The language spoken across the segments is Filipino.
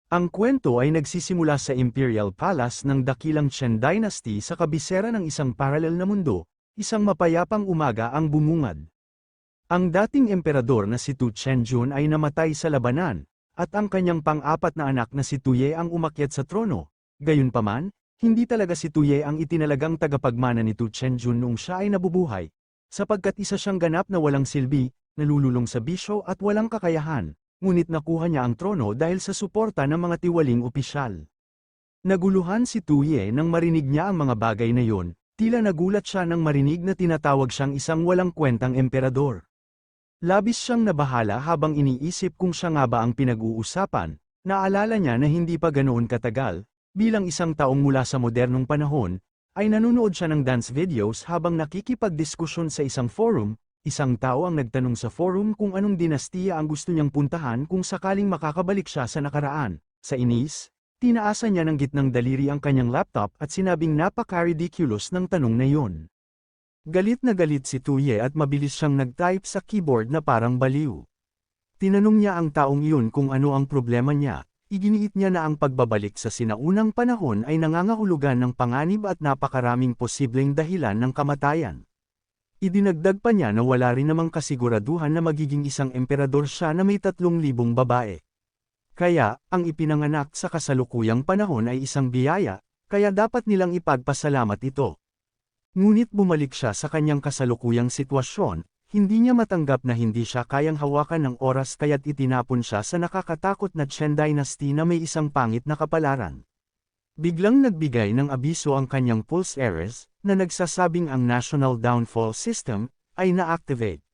Ang kwento ay nagsisimula sa Imperial Palace ng dakilang Chen Dynasty sa kabisera ng isang paralel na mundo, isang mapayapang umaga ang bumungad. Ang dating emperador na si Tu Chenjun ay namatay sa labanan, at ang kanyang pang-apat na anak na si Tuye ang umakyat sa trono. Gayunpaman, hindi talaga si Tuye ang itinalagang tagapagmana ni Tu Chenjun noong siya ay nabubuhay, sapagkat isa siyang ganap na walang silbi, nalululong sa bisyo at walang kakayahan. Ngunit nakuha niya ang trono dahil sa suporta ng mga tiwaling opisyal. Naguluhan si Tuye nang marinig niya ang mga bagay na yon, tila nagulat siya nang marinig na tinatawag siyang isang walang kwentang emperador. Labis siyang nabahala habang iniisip kung siya nga ba ang pinag-uusapan. Naalala niya na hindi pa ganoon katagal, bilang isang taong mula sa modernong panahon, ay nanonood siya ng dance videos habang nakikipagdiskusyon sa isang forum. Isang tao ang nagtanong sa forum kung anong dinastiya ang gusto niyang puntahan kung sakaling makakabalik siya sa nakaraan. Sa inis, tinaasan niya ng gitnang daliri ang kanyang laptop at sinabing napaka-ridiculous ng tanong na yon. Galit na galit si Tuye at mabilis siyang nag-type sa keyboard na parang baliw. Tinanong niya ang taong iyon kung ano ang problema niya. Iginiit niya na ang pagbabalik sa sinaunang panahon ay nangangahulugan ng panganib at napakaraming posibleng dahilan ng kamatayan. Idinagdag pa niya na wala rin namang kasiguraduhan na magiging isang emperador siya na may 3,000 babae. Kaya, ang ipinanganak sa kasalukuyang panahon ay isang biyaya, kaya dapat nilang ipagpasalamat ito. Ngunit bumalik siya sa kanyang kasalukuyang sitwasyon, hindi niya matanggap na hindi siya kayang hawakan ng oras kaya't itinapon siya sa nakakatakot na Chen Dynasty na may isang pangit na kapalaran. Biglang nagbigay ng abiso ang kanyang pulse errors, na nagsasabing ang National Downfall System ay na-activate.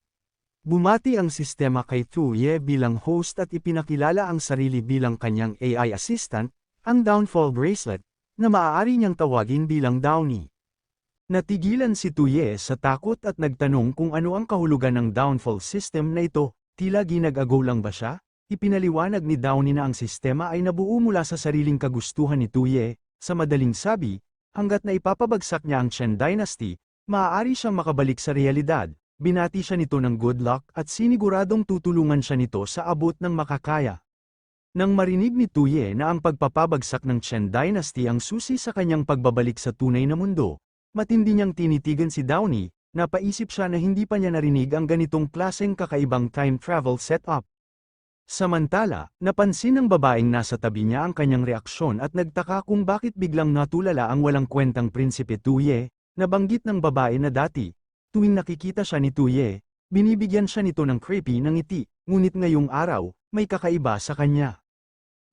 Bumati ang sistema kay Tuye bilang host at ipinakilala ang sarili bilang kanyang AI assistant, ang Downfall Bracelet, na maaari niyang tawagin bilang Downy. Natigilan si Tuye sa takot at nagtanong kung ano ang kahulugan ng Downfall System na ito, tila ginag-agaw lang ba siya? Ipinaliwanag ni Downy na ang sistema ay nabuo mula sa sariling kagustuhan ni Tuye, sa madaling sabi, hanggat na ipapabagsak niya ang Chen Dynasty, maaari siyang makabalik sa realidad. Binati siya nito ng good luck at siniguradong tutulungan siya nito sa abot ng makakaya. Nang marinig ni Tuye na ang pagpapabagsak ng Chen Dynasty ang susi sa kanyang pagbabalik sa tunay na mundo, matindi niyang tinitigan si Downy, napaisip siya na hindi pa niya narinig ang ganitong klaseng kakaibang time travel setup. Samantala, napansin ng babaeng nasa tabi niya ang kanyang reaksyon at nagtaka kung bakit biglang natulala ang walang kwentang prinsipe Tuye, nabanggit ng babae na dati. Tuwing nakikita siya ni Tuye, binibigyan siya nito ng creepy na ngiti, ngunit ngayong araw, may kakaiba sa kanya.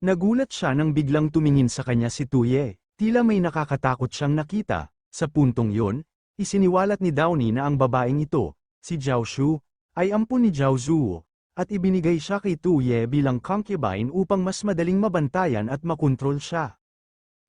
Nagulat siya nang biglang tumingin sa kanya si Tuye, tila may nakakatakot siyang nakita. Sa puntong yon, isiniwalat ni Downy na ang babaeng ito, si Zhao Shu, ay ampon ni Zhao Zuo, at ibinigay siya kay Tuye bilang concubine upang mas madaling mabantayan at makontrol siya.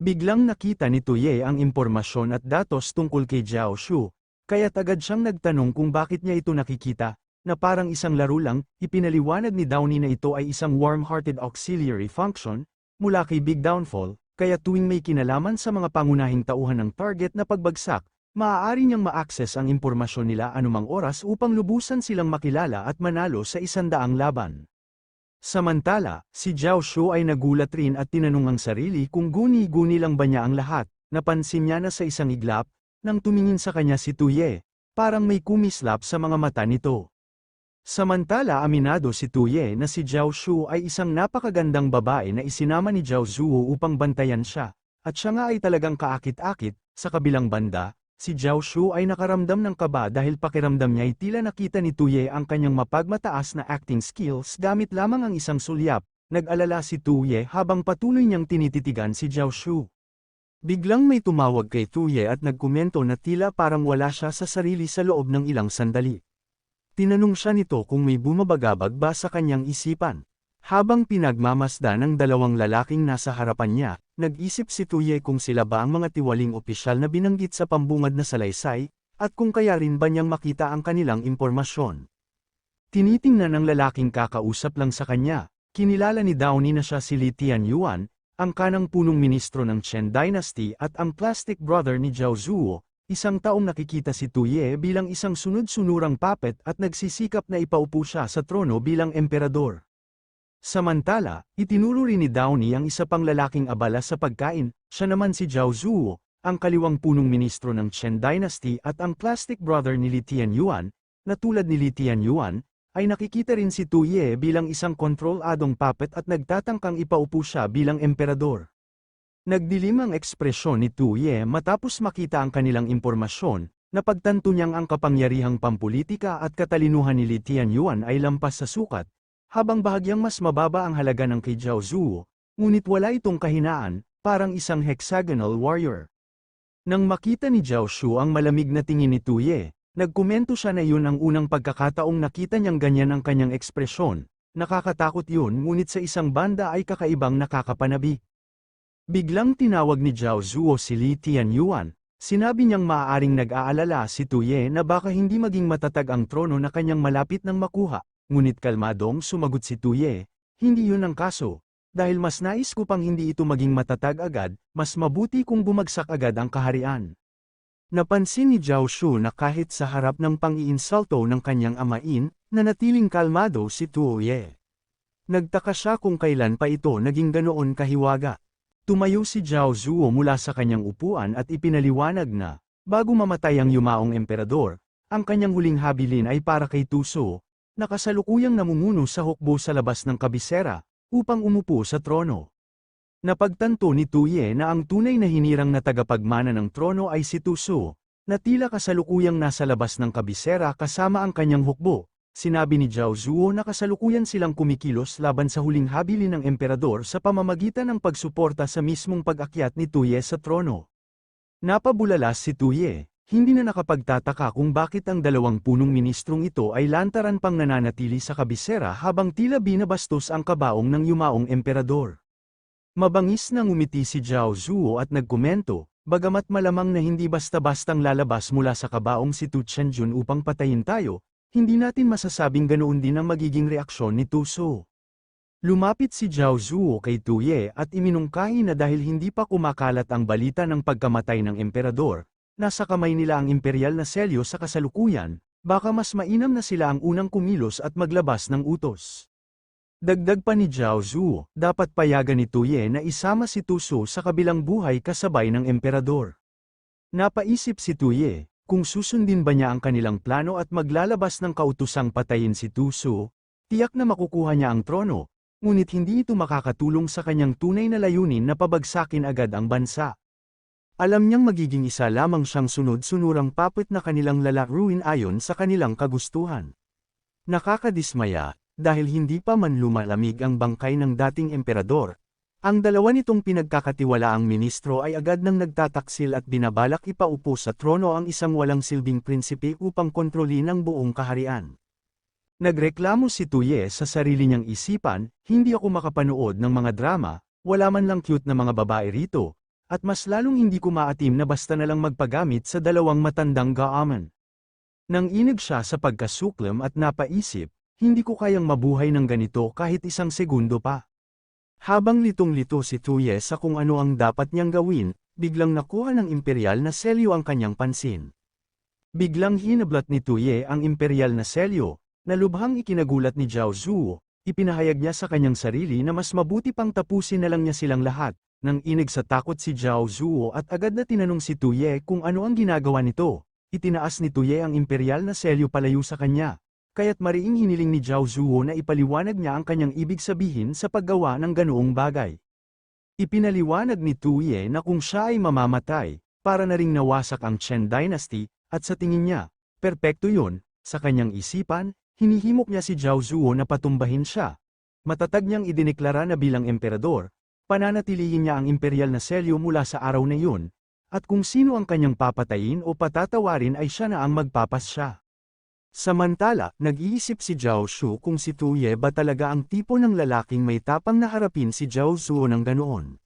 Biglang nakita ni Tuye ang impormasyon at datos tungkol kay Zhao Shu, kaya agad siyang nagtanong kung bakit niya ito nakikita, na parang isang laro lang. Ipinaliwanag ni Downy na ito ay isang warm-hearted auxiliary function, mula kay Big Downfall, kaya tuwing may kinalaman sa mga pangunahing tauhan ng target na pagbagsak, maaari niyang ma-access ang impormasyon nila anumang oras upang lubusan silang makilala at manalo sa 100 laban. Samantala, si Zhao Shu ay nagulat rin at tinanong ang sarili kung guni-guni lang ba niya ang lahat. Napansin niya na sa isang iglap, nang tumingin sa kanya si Tuye, parang may kumislap sa mga mata nito. Samantala aminado si Tuye na si Zhao Shu ay isang napakagandang babae na isinama ni Zhao Zuo upang bantayan siya, at siya nga ay talagang kaakit-akit. Sa kabilang banda, si Zhao Shu ay nakaramdam ng kaba dahil pakiramdam niya ay tila nakita ni Tuye ang kanyang mapagmataas na acting skills gamit lamang ang isang sulyap. Nag-alala si Tuye habang patuloy niyang tinititigan si Zhao Shu. Biglang may tumawag kay Tuye at nagkomento na tila parang wala siya sa sarili sa loob ng ilang sandali. Tinanong siya nito kung may bumabagabag ba sa kanyang isipan. Habang pinagmamasdan ng dalawang lalaking nasa harapan niya, nag-isip si Tuye kung sila ba ang mga tiwaling opisyal na binanggit sa pambungad na salaysay, at kung kaya rin ba niyang makita ang kanilang impormasyon. Tinitingnan ng lalaking kakausap lang sa kanya. Kinilala ni Downy na siya si Li Tianyuan, ang kanang punong ministro ng Chen Dynasty at ang plastic brother ni Zhao Zuo. Isang taong nakikita si Tuye bilang isang sunod-sunurang puppet at nagsisikap na ipaupo siya sa trono bilang emperador. Samantala, itinuro rin ni Downey ang isa pang lalaking abala sa pagkain, siya naman si Zhao Zuo, ang kaliwang punong ministro ng Chen Dynasty at ang plastic brother ni Li Tianyuan, na tulad ni Li Tianyuan, ay nakikita rin si Tu Ye bilang isang kontroladong puppet at nagtatangkang ipaupo siya bilang emperador. Nagdilim ang ekspresyon ni Tu Ye matapos makita ang kanilang impormasyon, napagtanto niyang ang kapangyarihang pampulitika at katalinuhan ni Li Tianyuan ay lampas sa sukat, habang bahagyang mas mababa ang halaga ng kay Zhao Zuo, ngunit wala itong kahinaan, parang isang hexagonal warrior. Nang makita ni Zhao Shu ang malamig na tingin ni Tu Ye, nagkomento siya na iyon ang unang pagkakataong nakita niyang ganyan ang kanyang ekspresyon, nakakatakot yun ngunit sa isang banda ay kakaibang nakakapanabi. Biglang tinawag ni Zhao Zuo si Li Tianyuan, sinabi niyang maaaring nag-aalala si Tu Ye na baka hindi maging matatag ang trono na kanyang malapit nang makuha. Ngunit kalmadong sumagot si Tu Ye, hindi yun ang kaso, dahil mas nais ko pang hindi ito maging matatag agad, mas mabuti kung bumagsak agad ang kaharian. Napansin ni Zhao Shu na kahit sa harap ng pang-iinsulto ng kanyang amain, nanatiling kalmado si Tu Ye. Nagtaka siya kung kailan pa ito naging ganoon kahiwaga. Tumayo si Zhao Zuo mula sa kanyang upuan at ipinaliwanag na, bago mamatay ang yumaong emperador, ang kanyang huling habilin ay para kay Tu Su, na kasalukuyang namumuno sa hukbo sa labas ng kabisera, upang umupo sa trono. Napagtanto ni Tu Ye na ang tunay na hinirang na tagapagmana ng trono ay si Tu Su, na tila kasalukuyang nasa labas ng kabisera kasama ang kanyang hukbo. Sinabi ni Zhao Zuo na kasalukuyan silang kumikilos laban sa huling habilin ng emperador sa pamamagitan ng pagsuporta sa mismong pag-akyat ni Tu Ye sa trono. Napabulalas si Tu Ye. Hindi na nakapagtataka kung bakit ang dalawang punong ministrong ito ay lantaran pang nananatili sa kabisera habang tila binabastos ang kabaong ng yumaong emperador. Mabangis na ngumiti si Zhao Zuo at nagkomento, bagamat malamang na hindi basta-bastang lalabas mula sa kabaong si Tu Chenjun upang patayin tayo, hindi natin masasabing ganoon din ang magiging reaksyon ni Tu Su. Lumapit si Zhao Zuo kay Tu Ye at iminungkahi na dahil hindi pa kumakalat ang balita ng pagkamatay ng emperador, nasa kamay nila ang imperial na selyo sa kasalukuyan, baka mas mainam na sila ang unang kumilos at maglabas ng utos. Dagdag pa ni Zhao Zuo, dapat payagan ni Tu Ye na isama si Tu Su sa kabilang buhay kasabay ng emperador. Napaisip si Tu Ye, kung susundin ba niya ang kanilang plano at maglalabas ng kautusang patayin si Tu Su, tiyak na makukuha niya ang trono, ngunit hindi ito makakatulong sa kanyang tunay na layunin na pabagsakin agad ang bansa. Alam niyang magiging isa lamang siyang sunod-sunurang puppet na kanilang lalaruin ayon sa kanilang kagustuhan. Nakakadismaya, dahil hindi pa man lumalamig ang bangkay ng dating emperador, ang dalawa nitong pinagkakatiwalaang ministro ay agad nang nagtataksil at binabalak ipaupo sa trono ang isang walang silbing prinsipe upang kontrolin ang buong kaharian. Nagreklamo si Tu Ye sa sarili niyang isipan, hindi ako makapanood ng mga drama, wala man lang cute na mga babae rito, at mas lalong hindi ko maatim na basta na lang magpagamit sa dalawang matandang gaaman. Nang inig siya sa pagkasuklam at napaisip, hindi ko kayang mabuhay ng ganito kahit isang segundo pa. Habang litong-lito si Tu Ye sa kung ano ang dapat niyang gawin, biglang nakuha ng imperial na selyo ang kanyang pansin. Biglang hinablat ni Tu Ye ang imperial na selyo, na lubhang ikinagulat ni Zhao Zuo, ipinahayag niya sa kanyang sarili na mas mabuti pang tapusin na lang niya silang lahat. Nang inig sa takot si Zhao Zuo at agad na tinanong si Tu Ye kung ano ang ginagawa nito, itinaas ni Tu Ye ang imperial na selyo palayo sa kanya, kaya't mariing hiniling ni Zhao Zuo na ipaliwanag niya ang kanyang ibig sabihin sa paggawa ng ganoong bagay. Ipinaliwanag ni Tu Ye na kung siya ay mamamatay, para na ring nawasak ang Chen Dynasty, at sa tingin niya, perpekto yun, sa kanyang isipan, hinihimok niya si Zhao Zuo na patumbahin siya. Matatag niyang idineklara na bilang emperador, pananatilihin niya ang imperial na selyo mula sa araw na yun, at kung sino ang kanyang papatayin o patatawarin ay siya na ang magpapasya. Samantala, nag-iisip si Zhao Shu kung si Tu Ye ba talaga ang tipo ng lalaking may tapang na harapin si Zhao Zuo ng ganoon.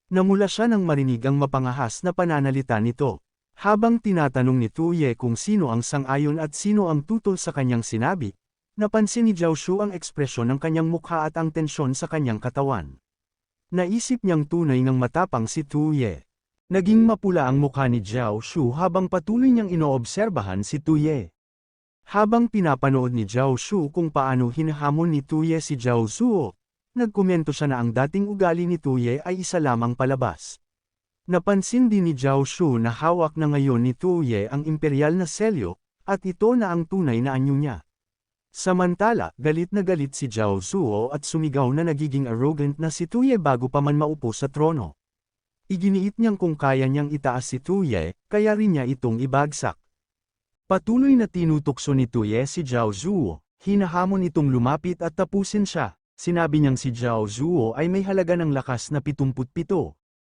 Namula siya nang marinig ang mapangahas na pananalita nito. Habang tinatanong ni Tu Ye kung sino ang sang-ayon at sino ang tutol sa kanyang sinabi, napansin ni Zhao Shu ang ekspresyon ng kanyang mukha at ang tensyon sa kanyang katawan. Naisip niyang tunay ngang matapang si Tu Ye. Naging mapula ang mukha ni Zhao Shu habang patuloy niyang inoobserbahan si Tu Ye. Habang pinapanood ni Zhao Shu kung paano hinahamon ni Tu Ye si Zhao Zuo, nagkomento siya na ang dating ugali ni Tuye ay isa lamang palabas. Napansin din ni Zhao Shu na hawak na ngayon ni Tuye ang imperial na selyo, at ito na ang tunay na anyo niya. Samantala, galit na galit si Zhao Zuo at sumigaw na nagiging arrogant na si Tuye bago pa man maupo sa trono. Iginiit niyang kung kaya niyang itaas si Tuye, kaya rin niya itong ibagsak. Patuloy na tinutukso ni Tuye si Zhao Zuo, hinahamon itong lumapit at tapusin siya. Sinabi niyang si Zhao Zuo ay may halaga ng lakas na 77,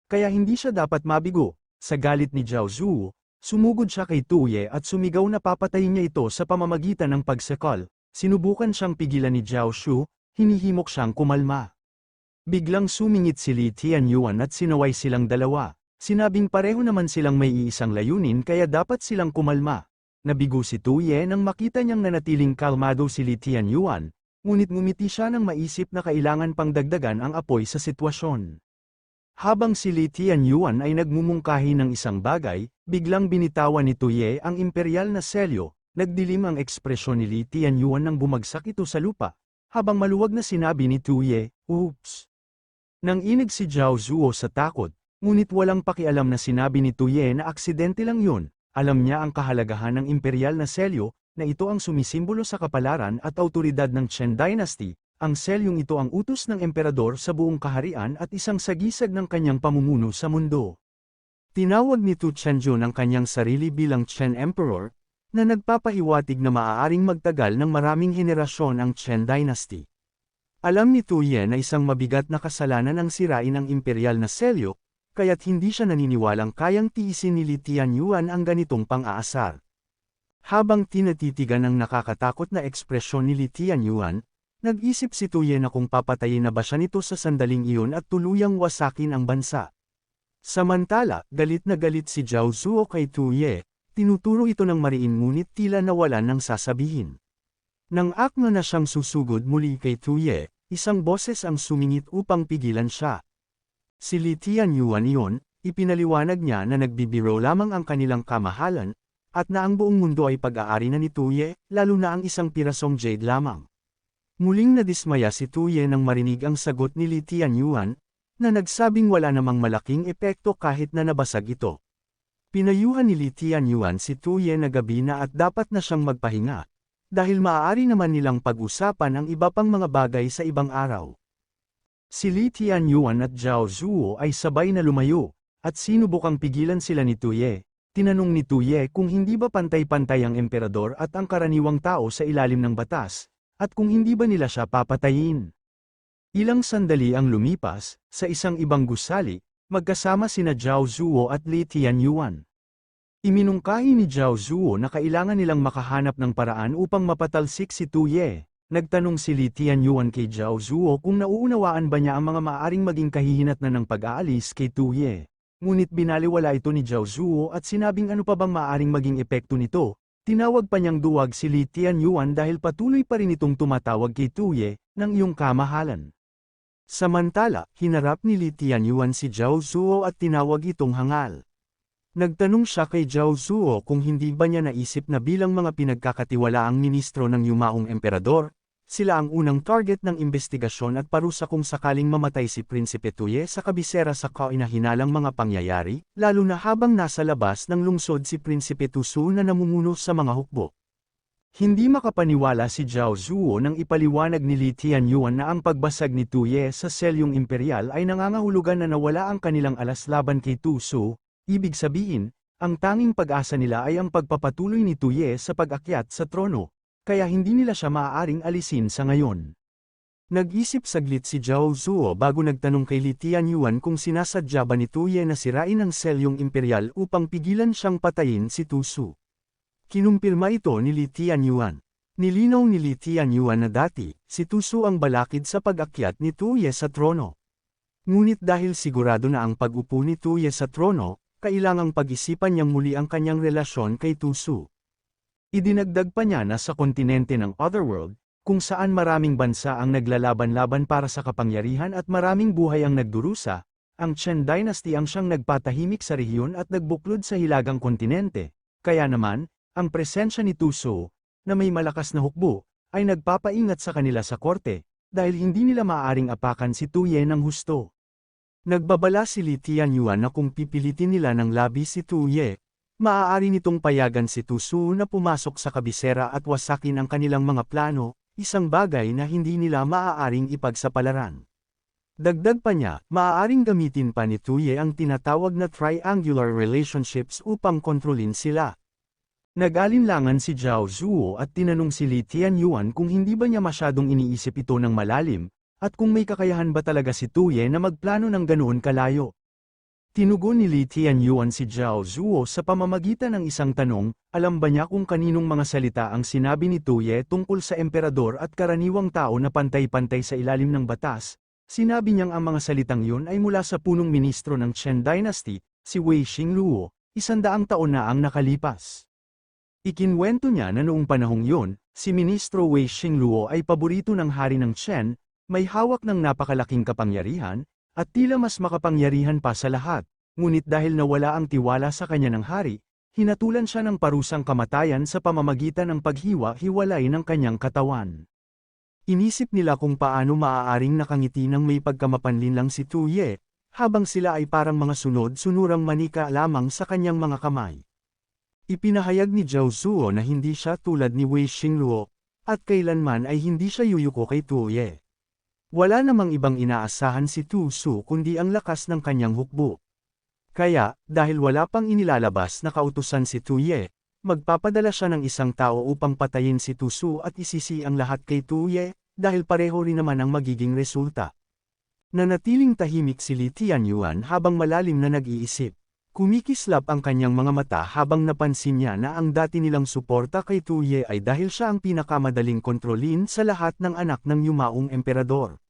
kaya hindi siya dapat mabigo. Sa galit ni Zhao Zuo, sumugod siya kay Tuye at sumigaw na papatayin niya ito sa pamamagitan ng pagsakal. Sinubukan siyang pigilan ni Zhao Shu, hinihimok siyang kumalma. Biglang sumingit si Li Tianyuan at sinaway silang dalawa. Sinabing pareho naman silang may iisang layunin kaya dapat silang kumalma. Nabigo si Tuye nang makita niyang nanatiling kalmado si Li Tianyuan, ngunit ngumiti siya nang maisip na kailangan pang dagdagan ang apoy sa sitwasyon. Habang si Li Tianyuan ay nagmumungkahi ng isang bagay, biglang binitawan ni Tuye ang imperial na selyo. Nagdilim ang ekspresyon ni Li Tianyuan nang bumagsak ito sa lupa, habang maluwag na sinabi ni Tuye, "Oops." Nang inig si Zhao Zuo sa takot, ngunit walang pakialam na sinabi ni Tuye na aksidente lang yun. Alam niya ang kahalagahan ng imperial na selyo, na ito ang sumisimbolo sa kapalaran at autoridad ng Chen Dynasty. Ang selyong ito ang utos ng emperador sa buong kaharian at isang sagisag ng kanyang pamumuno sa mundo. Tinawag ni Tu Chenjun ang kanyang sarili bilang Chen Emperor, na nagpapahiwatig na maaaring magtagal ng maraming henerasyon ang Chen Dynasty. Alam ni Tuye na isang mabigat na kasalanan ang sirain ang imperial na selyo, kaya't hindi siya naniniwalang kayang tiisin ni Li Tianyuan ang ganitong pang-aasar. Habang tinatitigan ang nakakatakot na ekspresyon ni Li Tianyuan, nag-isip si Tuye na kung papatayin na ba siya nito sa sandaling iyon at tuluyang wasakin ang bansa. Samantala, galit na galit si Zhao Zuo kay Tuye. Tinuturo ito ng mariin ngunit tila nawalan ng sasabihin. Nang akma na siyang susugod muli kay Tuye, isang boses ang sumingit upang pigilan siya. Si Li Tianyuan iyon, ipinaliwanag niya na nagbibiro lamang ang kanilang kamahalan, at na ang buong mundo ay pag-aari na ni Tuye, lalo na ang isang pirasong jade lamang. Muling nadismaya si Tuye nang marinig ang sagot ni Li Tianyuan, na nagsabing wala namang malaking epekto kahit na nabasag ito. Pinayuhan ni Li Tianyuan si Tuye na gabi na at dapat na siyang magpahinga, dahil maaari naman nilang pag-usapan ang iba pang mga bagay sa ibang araw. Si Li Tianyuan at Zhao Zuo ay sabay na lumayo, at sinubukang pigilan sila ni Tuye. Tinanong ni Tuye kung hindi ba pantay-pantay ang emperador at ang karaniwang tao sa ilalim ng batas, at kung hindi ba nila siya papatayin. Ilang sandali ang lumipas, sa isang ibang gusali, magkasama sina Zhao Zuo at Li Tianyuan. Iminungkahi ni Zhao Zuo na kailangan nilang makahanap ng paraan upang mapatalsik si Tuye. Nagtanong si Li Tianyuan kay Zhao Zuo kung nauunawaan ba niya ang mga maaaring maging kahihinatnan ng pag-aalis kay Tuye. Ngunit binaliwala ito ni Zhao Zuo at sinabing ano pa bang maaaring maging epekto nito. Tinawag pa niyang duwag si Li Tianyuan dahil patuloy pa rin itong tumatawag kay Tuye ng iyong kamahalan. Samantala, hinarap ni Li Tianyuan si Zhao Zuo at tinawag itong hangal. Nagtanong siya kay Zhao Zuo kung hindi ba niya naisip na bilang mga pinagkakatiwalaang ministro ng yumaong emperador, sila ang unang target ng investigasyon at parusa kung sakaling mamatay si Prinsipe Tuye sa kabisera sa kainahinalang mga pangyayari, lalo na habang nasa labas ng lungsod si Prinsipe Tusu na namumuno sa mga hukbo. Hindi makapaniwala si Zhao Zuo nang ipaliwanag ni Li Tianyuan na ang pagbasag ni Tuye sa selyong imperial ay nangangahulugan na nawala ang kanilang alas laban kay Tusu, ibig sabihin, ang tanging pag-asa nila ay ang pagpapatuloy ni Tuye sa pag-akyat sa trono, kaya hindi nila siya maaaring alisin sa ngayon. Nag-isip saglit si Zhao Zuo bago nagtanong kay Li Tianyuan kung sinasadya ba ni Tuye na sirain ang selyong imperial upang pigilan siyang patayin si Tusu. Kinumpirma ito ni Li Tianyuan. Nilinaw ni Li Tianyuan na dati, si Tusu ang balakid sa pag-akyat ni Tuye sa trono. Ngunit dahil sigurado na ang pag-upo ni Tuye sa trono, kailangang pag-isipan niyang muli ang kanyang relasyon kay Tusu. Idinagdag pa niya na sa kontinente ng Otherworld, kung saan maraming bansa ang naglalaban-laban para sa kapangyarihan at maraming buhay ang nagdurusa, ang Chen Dynasty ang siyang nagpatahimik sa rehiyon at nagbuklod sa hilagang kontinente, kaya naman, ang presensya ni Tusu, na may malakas na hukbo, ay nagpapaingat sa kanila sa korte, dahil hindi nila maaaring apakan si Tuye ng husto. Nagbabala si Li Tianyuan na kung pipilitin nila ng labis si Tuye, maaari nitong payagan si Tu Su na pumasok sa kabisera at wasakin ang kanilang mga plano, isang bagay na hindi nila maaaring ipagsapalaran. Dagdag pa niya, maaaring gamitin pa ni Tuye ang tinatawag na triangular relationships upang kontrolin sila. Nag-alinlangan si Zhao Zuo at tinanong si Li Tianyuan kung hindi ba niya masyadong iniisip ito ng malalim, at kung may kakayahan ba talaga si Tuye na magplano ng ganoon kalayo. Tinugon ni Li Tianyuan si Zhao Zuo sa pamamagitan ng isang tanong, alam ba niya kung kaninong mga salita ang sinabi ni Tuye tungkol sa emperador at karaniwang tao na pantay-pantay sa ilalim ng batas? Sinabi niyang ang mga salitang yun ay mula sa punong ministro ng Chen Dynasty, si Wei Xingluo, 100 taon na ang nakalipas. Ikinwento niya na noong panahong yun, si Ministro Wei Xingluo ay paborito ng hari ng Chen, may hawak ng napakalaking kapangyarihan, at tila mas makapangyarihan pa sa lahat, ngunit dahil nawala ang tiwala sa kanya ng hari, hinatulan siya ng parusang kamatayan sa pamamagitan ng paghiwa-hiwalay ng kanyang katawan. Inisip nila kung paano maaaring nakangiti ng may pagkamapanlin lang si Tuye, habang sila ay parang mga sunod-sunurang manika lamang sa kanyang mga kamay. Ipinahayag ni Zhao Zuo na hindi siya tulad ni Wei Xingluo, at kailanman ay hindi siya yuyuko kay Tuye. Wala namang ibang inaasahan si Tu Su kundi ang lakas ng kanyang hukbo. Kaya, dahil wala pang inilalabas na kautusan si Tuye, magpapadala siya ng isang tao upang patayin si Tu Su at isisi ang lahat kay Tuye, dahil pareho rin naman ang magiging resulta. Nanatiling tahimik si Li Tianyuan habang malalim na nag-iisip. Kumikislap ang kanyang mga mata habang napansin niya na ang dati nilang suporta kay Tuye ay dahil siya ang pinakamadaling kontrolin sa lahat ng anak ng yumaong emperador.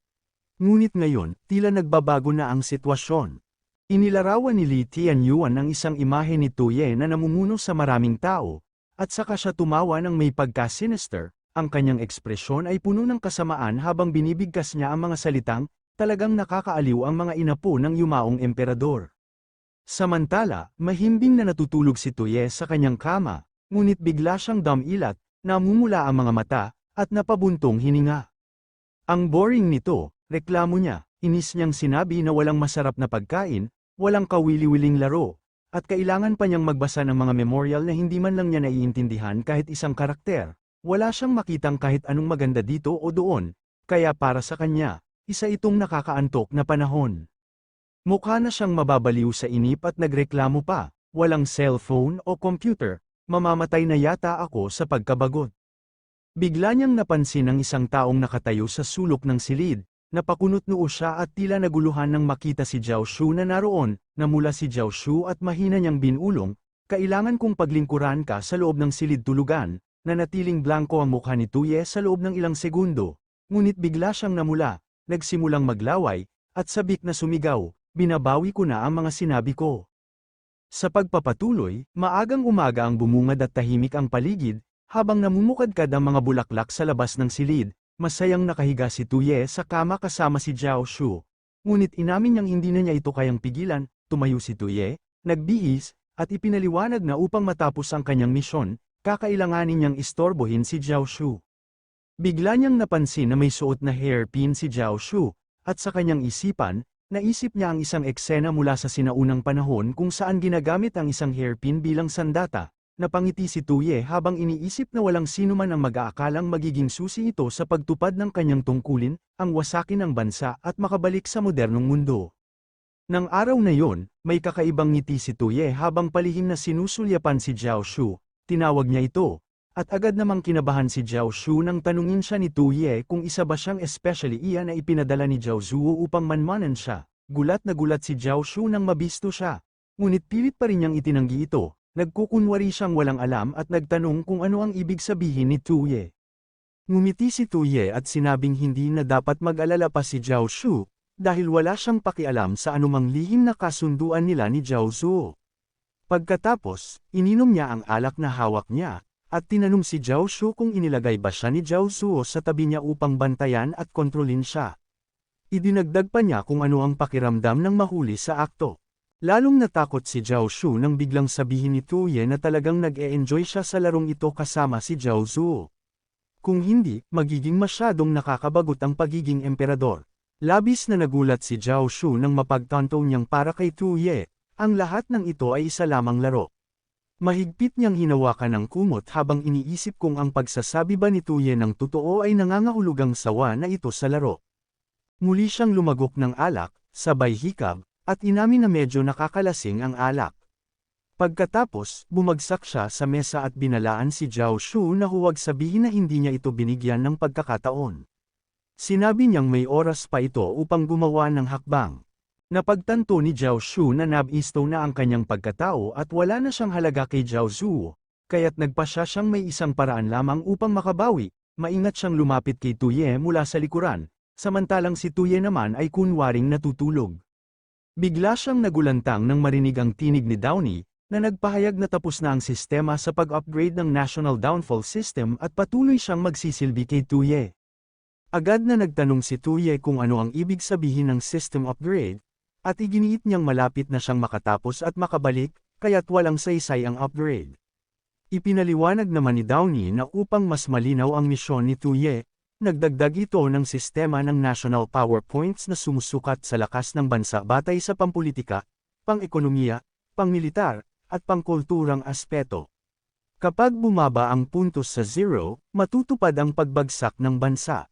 Ngunit ngayon, tila nagbabago na ang sitwasyon. Inilarawan ni Li Tianyuan ang isang imahe ni Tuye na namumuno sa maraming tao, at saka siya tumawa ng may pagka-sinister, ang kanyang ekspresyon ay puno ng kasamaan habang binibigkas niya ang mga salitang, talagang nakakaaliw ang mga inapo ng yumaong emperador. Samantala, mahimbing na natutulog si Tuye sa kanyang kama, ngunit bigla siyang damilat, namumula ang mga mata, at napabuntong hininga. Ang boring nito, reklamo niya, inis niyang sinabi na walang masarap na pagkain, walang kawili-wiling laro, at kailangan pa niyang magbasa ng mga memorial na hindi man lang niya naiintindihan kahit isang karakter. Wala siyang makitang kahit anong maganda dito o doon, kaya para sa kanya, isa itong nakakaantok na panahon. Mukha na siyang mababaliw sa inip at nagreklamo pa, walang cellphone o computer, mamamatay na yata ako sa pagkabagot. Bigla niyang napansin ang isang taong nakatayo sa sulok ng silid, napakunot noo siya at tila naguluhan nang makita si Zhao Shu na naroon, namula si Zhao Shu at mahina niyang binulong, kailangan kong paglingkuran ka sa loob ng silid tulugan, nanatiling blanko ang mukha ni Tuye sa loob ng ilang segundo, ngunit bigla siyang namula, nagsimulang maglaway, at sabik na sumigaw. Binabawi ko na ang mga sinabi ko. Sa pagpapatuloy, maagang umaga ang bumungad at tahimik ang paligid, habang namumukadkad ang mga bulaklak sa labas ng silid, masayang nakahiga si Tuye sa kama kasama si Zhao Shu. Ngunit inamin niyang hindi na niya ito kayang pigilan, tumayo si Tuye, nagbihis, at ipinaliwanag na upang matapos ang kanyang misyon, kakailanganin niyang istorbohin si Zhao Shu. Bigla niyang napansin na may suot na hairpin si Zhao Shu, at sa kanyang isipan, naisip niya ang isang eksena mula sa sinaunang panahon kung saan ginagamit ang isang hairpin bilang sandata. Napangiti si Tuye habang iniisip na walang sino man ang mag-aakalang magiging susi ito sa pagtupad ng kanyang tungkulin, ang wasakin ng bansa at makabalik sa modernong mundo. Nang araw na yon, may kakaibang ngiti si Tuye habang palihim na sinusulyapan si Zhao Shu, tinawag niya ito. At agad namang kinabahan si Zhao Shu nang tanungin siya ni Tuye kung isa ba siyang especially iyan na ipinadala ni Zhao Zuo upang manmanan siya. Gulat na gulat si Zhao Shu nang mabisto siya. Ngunit pilit pa rin niyang itinanggi ito, nagkukunwari siyang walang alam at nagtanong kung ano ang ibig sabihin ni Tuye. Ngumiti si Tuye at sinabing hindi na dapat mag-alala pa si Zhao Shu, dahil wala siyang pakialam sa anumang lihim na kasunduan nila ni Zhao Zuo. Pagkatapos, ininom niya ang alak na hawak niya, at tinanong si Zhao Shu kung inilagay ba siya ni Zhao Zuo sa tabi niya upang bantayan at kontrolin siya. Idinagdag pa niya kung ano ang pakiramdam ng mahuli sa akto. Lalong natakot si Zhao Shu nang biglang sabihin ni Tuye na talagang nag-e-enjoy siya sa larong ito kasama si Zhao Zuo. Kung hindi, magiging masyadong nakakabagot ang pagiging emperador. Labis na nagulat si Zhao Shu nang mapagtanto niyang para kay Tu Ye, ang lahat ng ito ay isa lamang laro. Mahigpit niyang hinawakan ang kumot habang iniisip kung ang pagsasabi ba ni Tu Ye ng totoo ay nangangahulugang sawa na ito sa laro. Muli siyang lumagok ng alak, sabay hikab, at inamin na medyo nakakalasing ang alak. Pagkatapos, bumagsak siya sa mesa at binalaan si Zhao Shu na huwag sabihin na hindi niya ito binigyan ng pagkakataon. Sinabi niyang may oras pa ito upang gumawa ng hakbang. Napagtanto ni Zhao Shu na nabisto na ang kanyang pagkatao at wala na siyang halaga kay Zhao Zuo, kaya't nagpasya siyang may isang paraan lamang upang makabawi. Maingat siyang lumapit kay Tu Ye mula sa likuran, samantalang si Tu Ye naman ay kunwaring natutulog. Bigla siyang nagulantang nang marinig ang tinig ni Downey, na nagpahayag na tapos na ang sistema sa pag-upgrade ng National Downfall System at patuloy siyang magsisilbi kay Tu Ye. Agad na nagtanong si Tu Ye kung ano ang ibig sabihin ng system upgrade, at iginiit niyang malapit na siyang makatapos at makabalik, kaya't walang saysay ang upgrade. Ipinaliwanag naman ni Downey na upang mas malinaw ang misyon ni Tu Ye, nagdagdag ito ng sistema ng National Power Points na sumusukat sa lakas ng bansa batay sa pampulitika, pang-ekonomiya, pang-militar, at pangkulturang aspeto. Kapag bumaba ang puntos sa zero, matutupad ang pagbagsak ng bansa.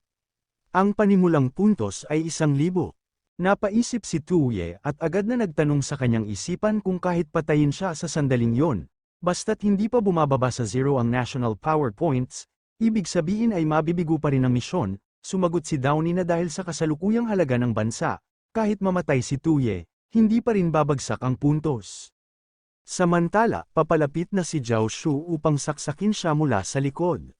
Ang panimulang puntos ay 1,000. Napaisip si Tu Ye at agad na nagtanong sa kanyang isipan kung kahit patayin siya sa sandaling yon, basta't hindi pa bumababa sa zero ang National Power Points, ibig sabihin ay mabibigo pa rin ang misyon. Sumagot si Downey na dahil sa kasalukuyang halaga ng bansa, kahit mamatay si Tu Ye, hindi pa rin babagsak ang puntos. Samantala, papalapit na si Zhao Shu upang saksakin siya mula sa likod.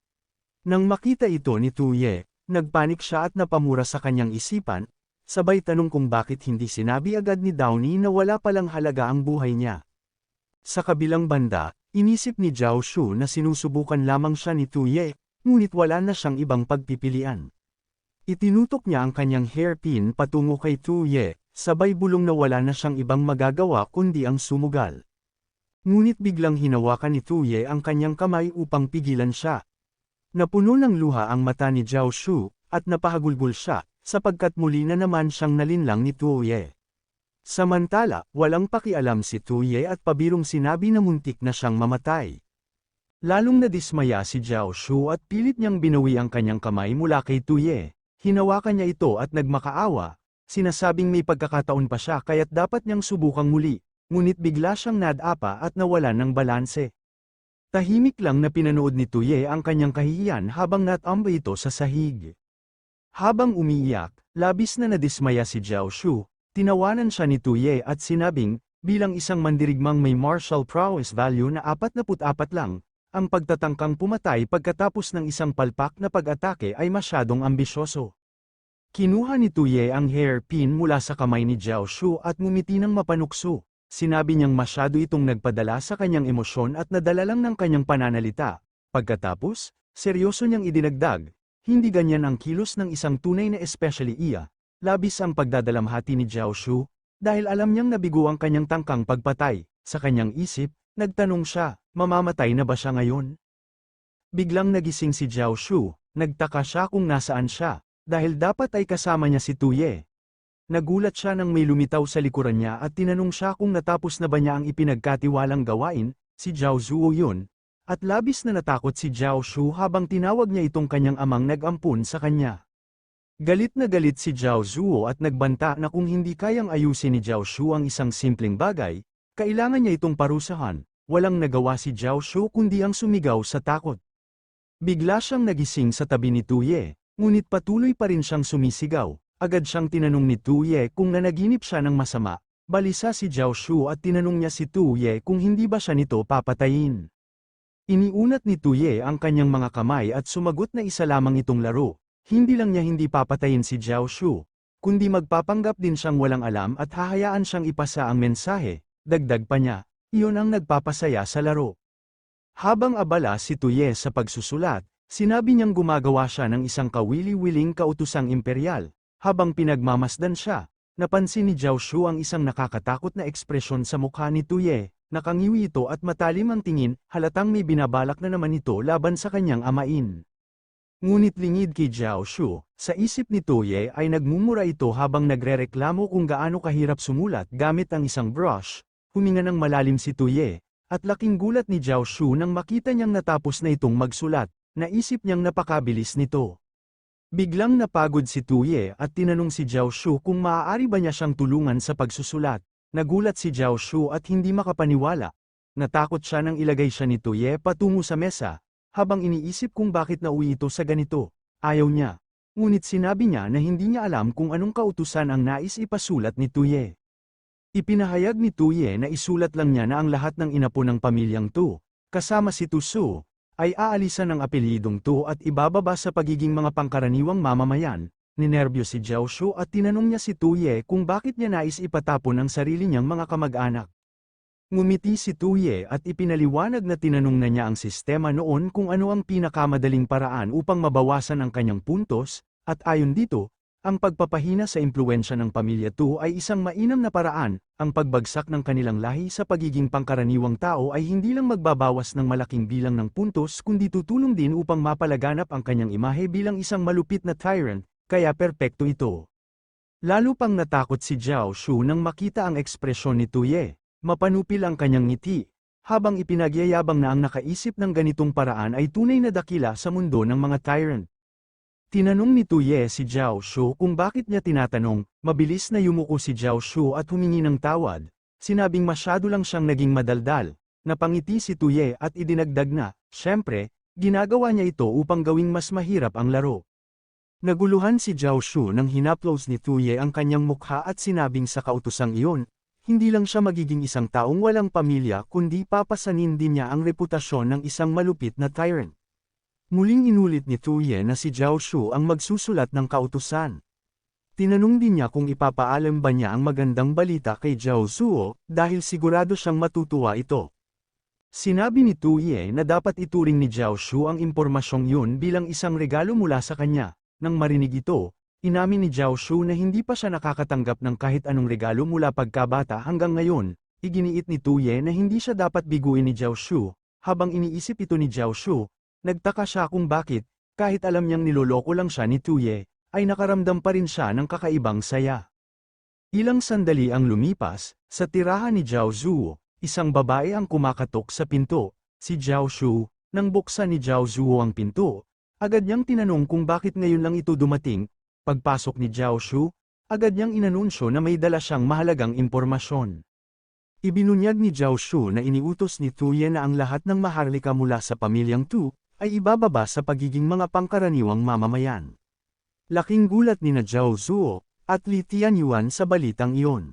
Nang makita ito ni Tu Ye, nagpanik siya at napamura sa kanyang isipan, sabay tanong kung bakit hindi sinabi agad ni Downey na wala palang halaga ang buhay niya. Sa kabilang banda, inisip ni Zhao Shu na sinusubukan lamang siya ni Tu Ye, ngunit wala na siyang ibang pagpipilian. Itinutok niya ang kanyang hairpin patungo kay Tu Ye, sabay bulong na wala na siyang ibang magagawa kundi ang sumugal. Ngunit biglang hinawakan ni Tu Ye ang kanyang kamay upang pigilan siya. Napuno ng luha ang mata ni Zhao Shu, at napahagulgol siya, sapagkat muli na naman siyang nalinlang ni Tu Ye. Samantala, walang pakialam si Tu Ye at pabirong sinabi na muntik na siyang mamatay. Lalong nadismaya si Zhao Shu at pilit niyang binawi ang kanyang kamay mula kay Tu Ye. Hinawakan niya ito at nagmakaawa, sinasabing may pagkakataon pa siya kaya't dapat niyang subukang muli. Ngunit bigla siyang nadapa at nawalan ng balanse. Tahimik lang na pinanood ni Tu Ye ang kanyang kahihiyan habang natambay ito sa sahig. Habang umiiyak, labis na nadismaya si Zhao Shu, tinawanan siya ni Tu Ye at sinabing, bilang isang mandirigmang may martial prowess value na 44 lang, ang pagtatangkang pumatay pagkatapos ng isang palpak na pag-atake ay masyadong ambisyoso. Kinuha ni Tu Ye ang hairpin mula sa kamay ni Zhao Shu at ngumiti ng mapanukso. Sinabi niyang masyado itong nagpadala sa kanyang emosyon at nadala lang ng kanyang pananalita. Pagkatapos, seryoso niyang idinagdag, hindi ganyan ang kilos ng isang tunay na especially iya. Labis ang pagdadalamhati ni Zhao Shu, dahil alam niyang nabigo ang kanyang tangkang pagpatay. Sa kanyang isip, nagtanong siya, mamamatay na ba siya ngayon? Biglang nagising si Zhao Shu, nagtaka siya kung nasaan siya, dahil dapat ay kasama niya si Tu Ye. Nagulat siya nang may lumitaw sa likuran niya at tinanong siya kung natapos na ba niya ang ipinagkatiwalang gawain, si Zhao Zuo yun, at labis na natakot si Zhao Shu habang tinawag niya itong kanyang amang nag-ampun sa kanya. Galit na galit si Zhao Zuo at nagbanta na kung hindi kayang ayusin ni Zhao Shu ang isang simpleng bagay, kailangan niya itong parusahan. Walang nagawa si Zhao Shu kundi ang sumigaw sa takot. Bigla siyang nagising sa tabi ni Tu Ye, ngunit patuloy pa rin siyang sumisigaw. Agad siyang tinanong ni Tu Ye kung nanaginip siya ng masama. Balisa si Zhao Shu at tinanong niya si Tu Ye kung hindi ba siya nito papatayin. Iniunat ni Tu Ye ang kanyang mga kamay at sumagot na isa lamang itong laro. Hindi lang niya hindi papatayin si Zhao Shu, kundi magpapanggap din siyang walang alam at hahayaan siyang ipasa ang mensahe. Dagdag pa niya, iyon ang nagpapasaya sa laro. Habang abala si Tu Ye sa pagsusulat, sinabi niyang gumagawa siya ng isang kawili-wiling kautusang imperial. Habang pinagmamasdan siya, napansin ni Zhao Shu ang isang nakakatakot na ekspresyon sa mukha ni Tu Ye. Nakangiwi ito at matalim ang tingin, halatang may binabalak na naman ito laban sa kanyang amain. Ngunit lingid kay Zhao Shu, sa isip ni Tuye ay nagmumura ito habang nagrereklamo kung gaano kahirap sumulat gamit ang isang brush. Huminga ng malalim si Tuye, at laking gulat ni Zhao Shu nang makita niyang natapos na itong magsulat. Naisip niyang napakabilis nito. Biglang napagod si Tuye at tinanong si Zhao Shu kung maaari ba niya siyang tulungan sa pagsusulat. Nagulat si Zhao Shu at hindi makapaniwala. Natakot siya nang ilagay siya ni Tuye patungo sa mesa, habang iniisip kung bakit nauwi ito sa ganito. Ayaw niya. Ngunit sinabi niya na hindi niya alam kung anong kautusan ang nais ipasulat ni Tuye. Ipinahayag ni Tuye na isulat lang niya na ang lahat ng inapo ng pamilyang Tu, kasama si Tu Su, ay aalisan ng apelyidong Tu at ibababa sa pagiging mga pangkaraniwang mamamayan. Ninerbyo si Zhao Shu at tinanong niya si Tuye kung bakit niya nais ipatapon ang sarili niyang mga kamag-anak. Ngumiti si Tuye at ipinaliwanag na tinanong na niya ang sistema noon kung ano ang pinakamadaling paraan upang mabawasan ang kanyang puntos, at ayon dito, ang pagpapahina sa impluwensya ng pamilya Tu ay isang mainam na paraan. Ang pagbagsak ng kanilang lahi sa pagiging pangkaraniwang tao ay hindi lang magbabawas ng malaking bilang ng puntos kundi tutulong din upang mapalaganap ang kanyang imahe bilang isang malupit na tyrant, kaya perpekto ito. Lalo pang natakot si Zhao Shu nang makita ang ekspresyon ni Tuye. Mapanupil ang kanyang ngiti, habang ipinagyayabang na ang nakaisip ng ganitong paraan ay tunay na dakila sa mundo ng mga tyrant. Tinanong ni Tuye si Zhao Shu kung bakit niya tinatanong. Mabilis na yumuko si Zhao Shu at humingi ng tawad. Sinabing masyado lang siyang naging madaldal. Napangiti si Tuye at idinagdag na, syempre, ginagawa niya ito upang gawing mas mahirap ang laro. Naguluhan si Zhao Shu nang hinaplos ni Tuye ang kanyang mukha at sinabing sa kautusang iyon, hindi lang siya magiging isang taong walang pamilya kundi papasanin din niya ang reputasyon ng isang malupit na tyrant. Muling inulit ni Tuye na si Zhao Shu ang magsusulat ng kautusan. Tinanong din niya kung ipapaalam ba niya ang magandang balita kay Zhao Zuo dahil sigurado siyang matutuwa ito. Sinabi ni Tuye na dapat ituring ni Zhao Shu ang impormasyong yun bilang isang regalo mula sa kanya. Nang marinig ito, inamin ni Zhao Shu na hindi pa siya nakakatanggap ng kahit anong regalo mula pagkabata hanggang ngayon. Iginiit ni Tuye na hindi siya dapat biguin ni Zhao Shu. Habang iniisip ito ni Zhao Shu, nagtaka siya kung bakit, kahit alam niyang niloloko lang siya ni Tuye, ay nakaramdam pa rin siya ng kakaibang saya. Ilang sandali ang lumipas, sa tirahan ni Zhao Zuo, isang babae ang kumakatok sa pinto. Si Zhao Shu, nang buksan ni Zhao Zuo ang pinto, agad niyang tinanong kung bakit ngayon lang ito dumating. Pagpasok ni Zhao Shu, agad niyang inanunsyo na may dala siyang mahalagang impormasyon. Ibinunyag ni Zhao Shu na iniutos ni Tuye na ang lahat ng maharlika mula sa pamilyang Tu ay ibababa sa pagiging mga pangkaraniwang mamamayan. Laking gulat ni na Zhao Zuo at Li Tianyuan sa balitang iyon.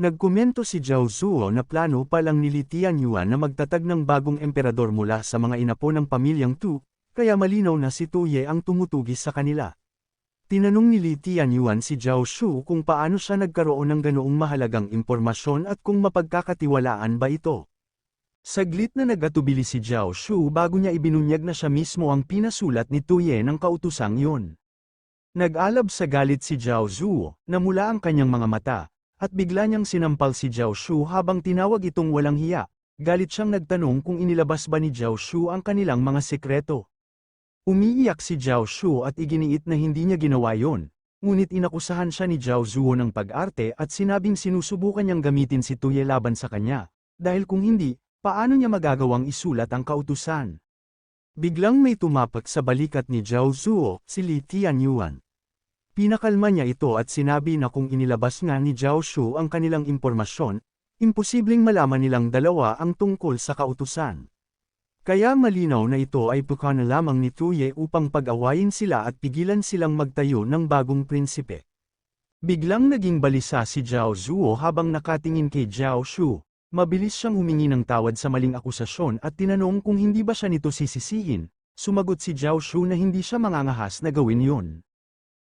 Nagkomento si Zhao Zuo na plano pa lang ni Li Tianyuan na magtatag ng bagong emperador mula sa mga inapo ng pamilyang Tu, kaya malinaw na si Tuye ang tumutugis sa kanila. Tinanong ni Li Tianyuan si Zhao Shu kung paano siya nagkaroon ng ganoong mahalagang impormasyon at kung mapagkakatiwalaan ba ito. Saglit na nagatubili si Zhao Shu bago niya ibinunyag na siya mismo ang pinasulat ni Tuye ng kautusang iyon. Nag-alab sa galit si Zhao Zuo, namula ang kanyang mga mata, at bigla niyang sinampal si Zhao Shu habang tinawag itong walang hiya. Galit siyang nagtanong kung inilabas ba ni Zhao Shu ang kanilang mga sekreto. Umiiyak si Zhao Shu at iginiit na hindi niya ginawa yon, ngunit inakusahan siya ni Zhao Zuo ng pag-arte at sinabing sinusubukan niyang gamitin si Tuye laban sa kanya, dahil kung hindi, paano niya magagawang isulat ang kautusan? Biglang may tumapak sa balikat ni Zhao Zuo, si Li Tianyuan. Pinakalma niya ito at sinabi na kung inilabas nga ni Zhao Shu ang kanilang impormasyon, imposibleng malaman nilang dalawa ang tungkol sa kautusan. Kaya malinaw na ito ay plano lamang ni Tuye upang pag-awayin sila at pigilan silang magtayo ng bagong prinsipe. Biglang naging balisa si Zhao Zuo habang nakatingin kay Zhao Shu. Mabilis siyang humingi ng tawad sa maling akusasyon at tinanong kung hindi ba siya nito sisisihin. Sumagot si Zhao Shu na hindi siya mangangahas na gawin yon.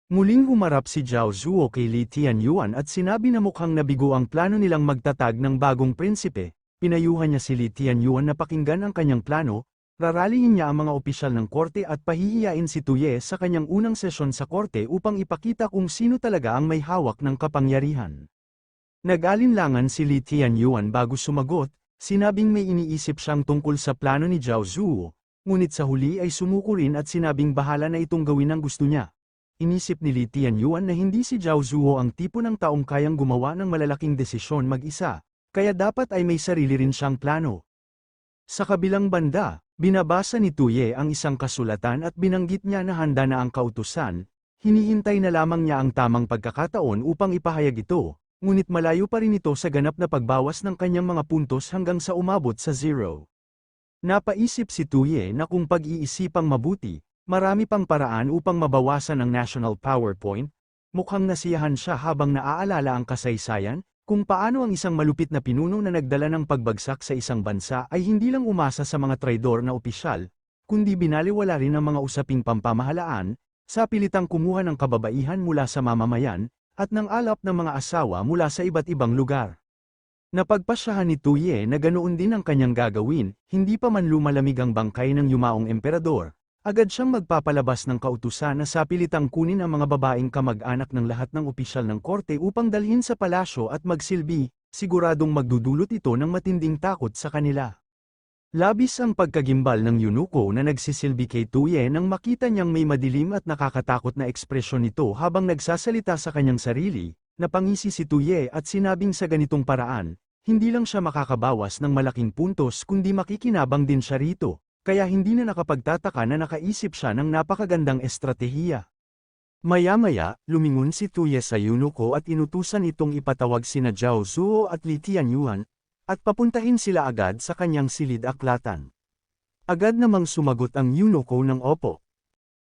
Muling humarap si Zhao Zuo kay Li Tianyuan at sinabi na mukhang nabigo ang plano nilang magtatag ng bagong prinsipe. Pinayuhan niya si Li Tianyuan na pakinggan ang kanyang plano, raralihin niya ang mga opisyal ng korte at pahihiyain si Tuye sa kanyang unang sesyon sa korte upang ipakita kung sino talaga ang may hawak ng kapangyarihan. Nag-alinlangan si Li Tianyuan bago sumagot, sinabing may iniisip siyang tungkol sa plano ni Zhao Zuo, ngunit sa huli ay sumuko rin at sinabing bahala na itong gawin ang gusto niya. Inisip ni Li Tianyuan na hindi si Zhao Zuo ang tipo ng taong kayang gumawa ng malalaking desisyon mag-isa, kaya dapat ay may sarili rin siyang plano. Sa kabilang banda, binabasa ni Tuye ang isang kasulatan at binanggit niya na handa na ang kautusan, hinihintay na lamang niya ang tamang pagkakataon upang ipahayag ito, ngunit malayo pa rin ito sa ganap na pagbawas ng kanyang mga puntos hanggang sa umabot sa 0. Napaisip si Tuye na kung pag-iisipang mabuti, marami pang paraan upang mabawasan ang National PowerPoint, mukhang nasiyahan siya habang naaalala ang kasaysayan, kung paano ang isang malupit na pinuno na nagdala ng pagbagsak sa isang bansa ay hindi lang umasa sa mga traidor na opisyal, kundi binaliwala rin ang mga usaping pampamahalaan, sa pilitang kumuha ng kababaihan mula sa mamamayan, at ng alap ng mga asawa mula sa iba't ibang lugar. Napagpasyahan ni Tuye na ganoon din ang kanyang gagawin, hindi pa man lumalamig ang bangkay ng yumaong emperador, agad siyang magpapalabas ng kautusan na sa pilitang kunin ang mga babaeng kamag-anak ng lahat ng opisyal ng korte upang dalhin sa palasyo at magsilbi, siguradong magdudulot ito ng matinding takot sa kanila. Labis ang pagkagimbal ng eunuko na nagsisilbi kay Tuye nang makita niyang may madilim at nakakatakot na ekspresyon nito habang nagsasalita sa kanyang sarili, napangisi si Tuye at sinabing sa ganitong paraan, hindi lang siya makakabawas ng malaking puntos kundi makikinabang din siya rito, kaya hindi na nakapagtataka na nakaisip siya ng napakagandang estratehiya. Maya-maya, lumingon si Tuye sa eunuko at inutusan itong ipatawag sina Zhao Zuo at Li Tianyuan, at papuntahin sila agad sa kanyang silid-aklatan. Agad namang sumagot ang eunuko ng opo.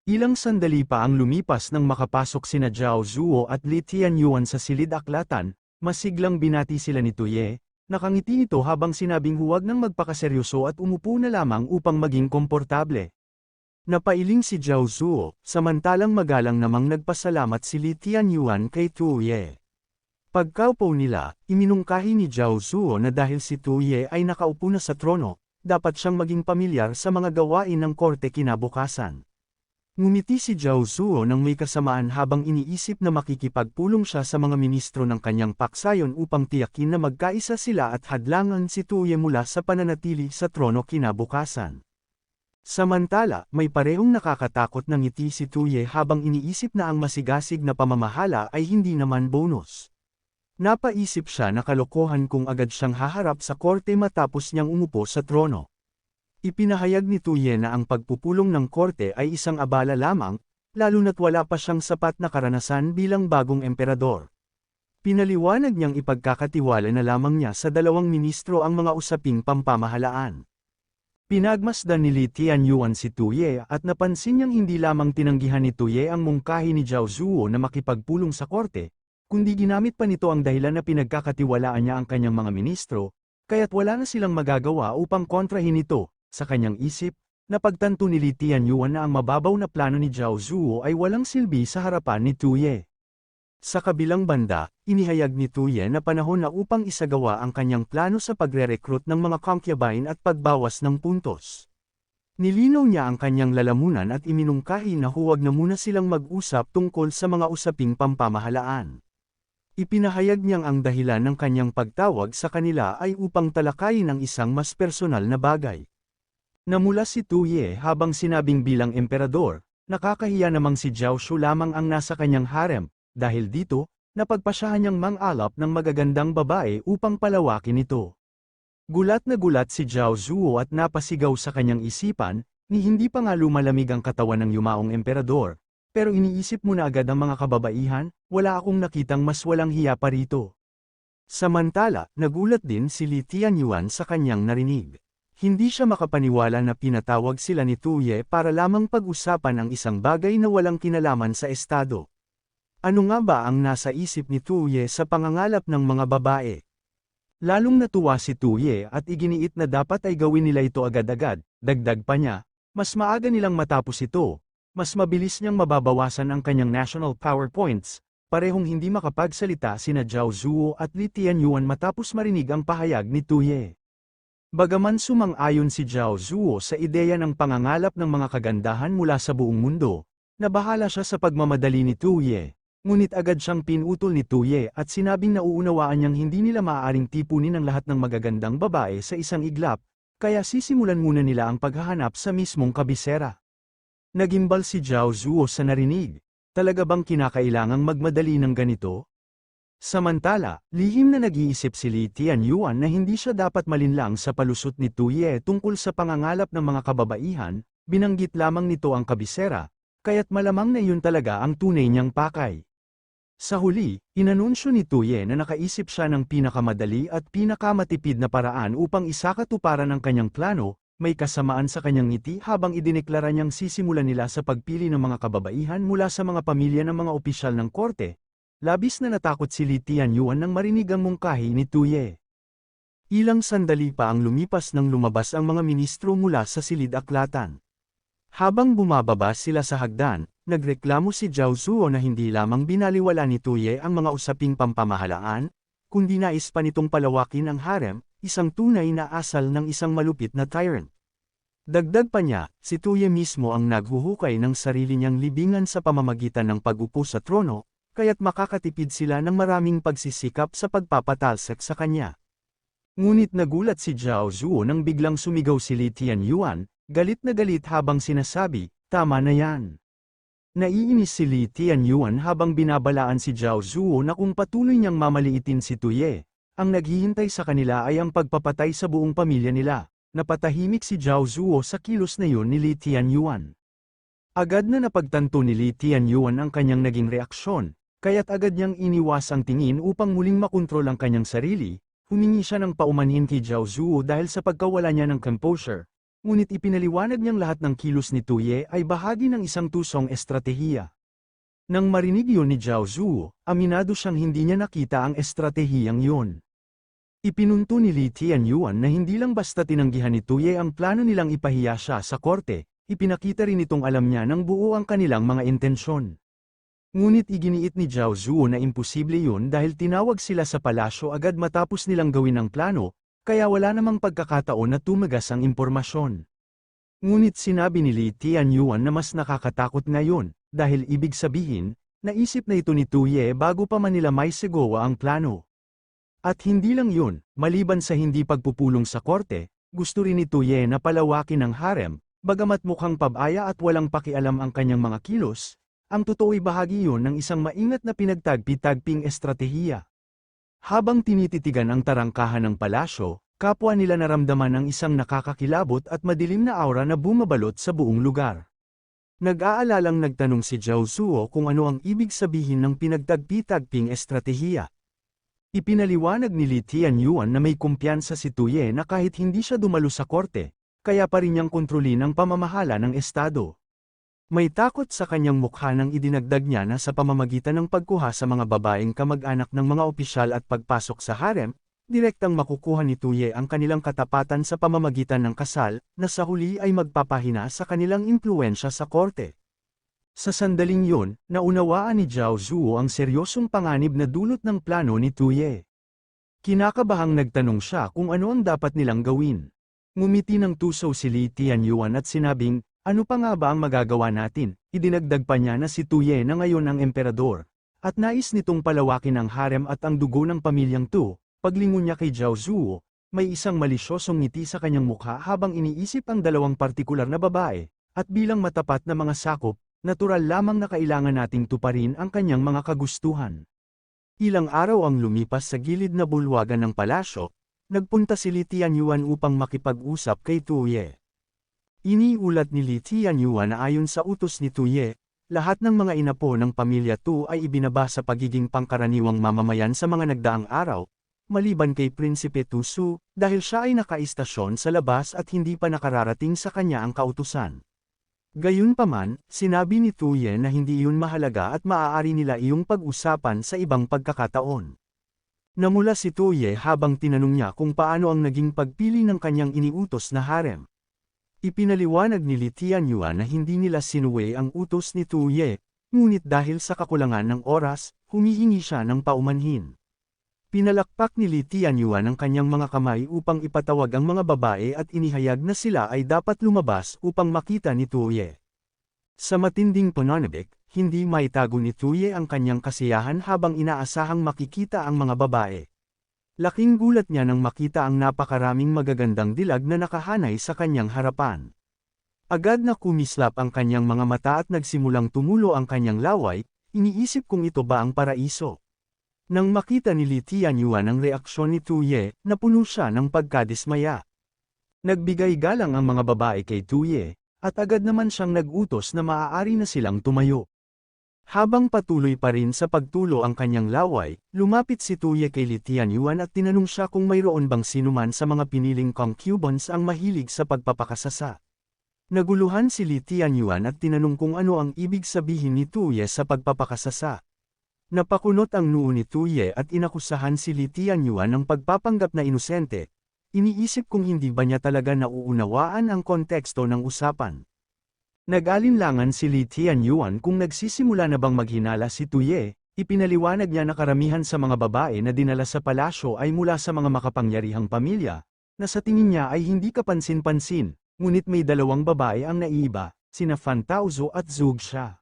Ilang sandali pa ang lumipas nang makapasok sina Zhao Zuo at Li Tianyuan sa silid-aklatan, masiglang binati sila ni Tuye, nakangiti ito habang sinabing huwag nang magpakaseryoso at umupo na lamang upang maging komportable. Napailing si Zhao Zuo, samantalang magalang namang nagpasalamat si Li Tianyuan kay Tuye. Pagkaupo nila, iminungkahi ni Zhao Zuo na dahil si Tuye ay nakaupo na sa trono, dapat siyang maging pamilyar sa mga gawain ng korte kinabukasan. Ngumiti si Zhao Zuo nang may kasamaan habang iniisip na makikipagpulong siya sa mga ministro ng kanyang paksayon upang tiyakin na magkaisa sila at hadlangan si Tuye mula sa pananatili sa trono kinabukasan. Samantala, may parehong nakakatakot na ngiti si Tuye habang iniisip na ang masigasig na pamamahala ay hindi naman bonus. Napaisip siya na kalokohan kung agad siyang haharap sa korte matapos niyang umupo sa trono. Ipinahayag ni Tuye na ang pagpupulong ng korte ay isang abala lamang, lalo na't wala pa siyang sapat na karanasan bilang bagong emperador. Pinaliwanag niyang ipagkakatiwala na lamang niya sa dalawang ministro ang mga usaping pampamahalaan. Pinagmasdan ni Li Tianyuan si Tuye at napansin niyang hindi lamang tinanggihan ni Tuye ang mungkahi ni Zhao Zuo na makipagpulong sa korte, kundi ginamit pa nito ang dahilan na pinagkakatiwalaan niya ang kanyang mga ministro, kaya't wala na silang magagawa upang kontrahin ito. Sa kanyang isip, napagtanto ni Li Tianyuan na ang mababaw na plano ni Zhao Zuo ay walang silbi sa harapan ni Tuye. Sa kabilang banda, inihayag ni Tuye na panahon na upang isagawa ang kanyang plano sa pagre-recruit ng mga concubine at pagbawas ng puntos. Nilinaw niya ang kanyang lalamunan at iminungkahi na huwag na muna silang mag-usap tungkol sa mga usaping pampamahalaan. Ipinahayag niyang ang dahilan ng kanyang pagtawag sa kanila ay upang talakayin ang isang mas personal na bagay. Namula si Tuye habang sinabing bilang emperador, nakakahiya namang si Zhao Shu lamang ang nasa kanyang harem, dahil dito, napagpasyahan niyang mang-alap ng magagandang babae upang palawakin ito. Gulat na gulat si Zhao Zuo at napasigaw sa kanyang isipan, ni hindi pa nga lumalamig ang katawan ng yumaong emperador. Pero iniisip mo na agad ang mga kababaihan, wala akong nakitang mas walang hiya pa rito. Samantala, nagulat din si Li Tianyuan sa kanyang narinig. Hindi siya makapaniwala na pinatawag sila ni Tuye para lamang pag-usapan ang isang bagay na walang kinalaman sa estado. Ano nga ba ang nasa isip ni Tuye sa pangangalap ng mga babae? Lalong natuwa si Tuye at iginiit na dapat ay gawin nila ito agad-agad, dagdag pa niya, mas maaga nilang matapos ito. Mas mabilis niyang mababawasan ang kanyang national power points, parehong hindi makapagsalita sina Zhao Zuo at Li Tianyuan matapos marinig ang pahayag ni Tuye. Bagaman sumang-ayon si Zhao Zuo sa ideya ng pangangalap ng mga kagandahan mula sa buong mundo, nabahala siya sa pagmamadali ni Tuye, ngunit agad siyang pinutol ni Tuye at sinabing nauunawaan niyang hindi nila maaaring tipunin ang lahat ng magagandang babae sa isang iglap, kaya sisimulan muna nila ang paghahanap sa mismong kabisera. Nagimbal si Zhao Zuo sa narinig. Talaga bang kinakailangang magmadali ng ganito? Samantala, lihim na nag-iisip si Li Tianyuan na hindi siya dapat malinlang sa palusot ni Tu Ye tungkol sa pangangalap ng mga kababaihan, binanggit lamang nito ang kabisera, kaya't malamang na iyon talaga ang tunay niyang pakay. Sa huli, inanunsyo ni Tu Ye na nakaisip siya ng pinakamadali at pinakamatipid na paraan upang isakatuparan ang kanyang plano, may kasamaan sa kanyang ngiti habang idineklara niyang sisimulan nila sa pagpili ng mga kababaihan mula sa mga pamilya ng mga opisyal ng korte. Labis na natakot si Li Tianyuan nang marinig ang mungkahi ni Tu Ye. Ilang sandali pa ang lumipas nang lumabas ang mga ministro mula sa silid-aklatan. Habang bumababa sila sa hagdan, nagreklamo si Zhao Zuo na hindi lamang binaliwala ni Tu Ye ang mga usaping pampamahalaan, kundi nais pa nitong palawakin ang harem, isang tunay na asal ng isang malupit na tyrant. Dagdag pa niya, si Tu Ye mismo ang naghuhukay ng sarili niyang libingan sa pamamagitan ng pag-upo sa trono, kaya't makakatipid sila ng maraming pagsisikap sa pagpapatalsik sa kanya. Ngunit nagulat si Zhao Zuo nang biglang sumigaw si Li Tianyuan, galit na galit habang sinasabi, "Tama na yan." Naiinis si Li Tianyuan habang binabalaan si Zhao Zuo na kung patuloy niyang mamaliitin si Tu Ye, ang naghihintay sa kanila ay ang pagpapatay sa buong pamilya nila. Napatahimik si Zhao Zuo sa kilos na yun ni Li Tianyuan. Agad na napagtanto ni Li Tianyuan ang kanyang naging reaksyon, kaya't agad niyang iniwas ang tingin upang muling makontrol ang kanyang sarili. Humingi siya ng paumanhin kay Zhao Zuo dahil sa pagkawala niya ng composure, ngunit ipinaliwanag niyang lahat ng kilos ni Tu Ye ay bahagi ng isang tusong estratehiya. Nang marinig yun ni Zhao Zuo, aminado siyang hindi niya nakita ang estratehiyang yun. Ipinunto ni Li Tianyuan na hindi lang basta tinanggihan ni Tu Ye ang plano nilang ipahiya siya sa korte, ipinakita rin itong alam niya ng buo ang kanilang mga intensyon. Ngunit iginiit ni Zhao Zuo na imposible yun dahil tinawag sila sa palasyo agad matapos nilang gawin ang plano, kaya wala namang pagkakataon na tumagas ang impormasyon. Ngunit sinabi ni Li Tianyuan na mas nakakatakot ngayon, dahil ibig sabihin, naisip na ito ni Tu Ye bago pa man nila may sigawa ang plano. At hindi lang yun, maliban sa hindi pagpupulong sa korte, gusto rin ni Tu Ye na palawakin ang harem, bagamat mukhang pabaya at walang pakialam ang kanyang mga kilos. Ang totoo'y bahagi yun ng isang maingat na pinagtagpi-tagping estratehiya. Habang tinititigan ang tarangkahan ng palasyo, kapwa nila naramdaman ang isang nakakakilabot at madilim na aura na bumabalot sa buong lugar. Nag-aalalang nagtanong si Zhao Zuo kung ano ang ibig sabihin ng pinagtagpi-tagping estratehiya. Ipinaliwanag ni Li Tianyuan na may kumpiyansa si Tu Ye na kahit hindi siya dumalo sa korte, kaya pa rin niyang kontrolin ang pamamahala ng estado. May takot sa kanyang mukha nang idinagdag niya na sa pamamagitan ng pagkuha sa mga babaeng kamag-anak ng mga opisyal at pagpasok sa harem, direktang makukuha ni Tu Ye ang kanilang katapatan sa pamamagitan ng kasal, na sa huli ay magpapahina sa kanilang impluwensya sa korte. Sa sandaling yun, naunawaan ni Zhao Zuo ang seryosong panganib na dulot ng plano ni Tu Ye. Kinakabahang nagtanong siya kung ano ang dapat nilang gawin. Ngumiti ng tuso si Li Tianyuan at sinabing, "Ano pa nga ba ang magagawa natin?" Idinagdag pa niya na si Tu Ye na ngayon ang emperador, at nais nitong palawakin ang harem at ang dugo ng pamilyang Tu. Paglingon niya kay Zhao Zuo, may isang malisyosong ngiti sa kanyang mukha habang iniisip ang dalawang partikular na babae, at bilang matapat na mga sakop, natural lamang na kailangan nating tuparin ang kanyang mga kagustuhan. Ilang araw ang lumipas sa gilid na bulwagan ng palasyo, nagpunta si Li Tianyuan upang makipag-usap kay Tu Ye. Iniulat ni Li Tianyuan na ayon sa utos ni Tu Ye, lahat ng mga inapo ng pamilya Tu ay ibinaba sa pagiging pangkaraniwang mamamayan sa mga nagdaang araw, maliban kay Prinsipe Tu Su, dahil siya ay nakaistasyon sa labas at hindi pa nakararating sa kanya ang kautusan. Gayunpaman, sinabi ni Tu Ye na hindi iyon mahalaga at maaari nila iyong pag-usapan sa ibang pagkakataon. Namula si Tu Ye habang tinanong niya kung paano ang naging pagpili ng kanyang iniutos na harem. Ipinaliwanag ni Li Tianyuan na hindi nila sinuway ang utos ni Tu Ye, ngunit dahil sa kakulangan ng oras, humihingi siya ng paumanhin. Pinalakpak ni Li Tianyuan ang kanyang mga kamay upang ipatawag ang mga babae at inihayag na sila ay dapat lumabas upang makita ni Tu Ye. Sa matinding pananabik, hindi maitago ni Tu Ye ang kanyang kasiyahan habang inaasahang makikita ang mga babae. Laking gulat niya nang makita ang napakaraming magagandang dilag na nakahanay sa kanyang harapan. Agad na kumislap ang kanyang mga mata at nagsimulang tumulo ang kanyang laway, iniisip kung ito ba ang paraiso. Nang makita ni Li Tianyuan ang reaksyon ni Tuye, napuno siya ng pagkadismaya. Nagbigay galang ang mga babae kay Tuye, at agad naman siyang nag-utos na maaari na silang tumayo. Habang patuloy pa rin sa pagtulo ang kanyang laway, lumapit si Tuye kay Li Tianyuan at tinanong siya kung mayroon bang sinuman sa mga piniling concubines ang mahilig sa pagpapakasasa. Naguluhan si Li Tianyuan at tinanong kung ano ang ibig sabihin ni Tuye sa pagpapakasasa. Napakunot ang noo ni Tuye at inakusahan si Li Tianyuan ng pagpapanggap na inosente. Iniisip kung hindi ba niya talaga nauunawaan ang konteksto ng usapan. Nag-alinlangan si Li Tianyuan kung nagsisimula na bang maghinala si Tuye. Ipinaliwanag niya na karamihan sa mga babae na dinala sa palasyo ay mula sa mga makapangyarihang pamilya, na sa tingin niya ay hindi kapansin-pansin. Ngunit may dalawang babae ang naiiba, sina Fan Taozo at Zhuge Xia.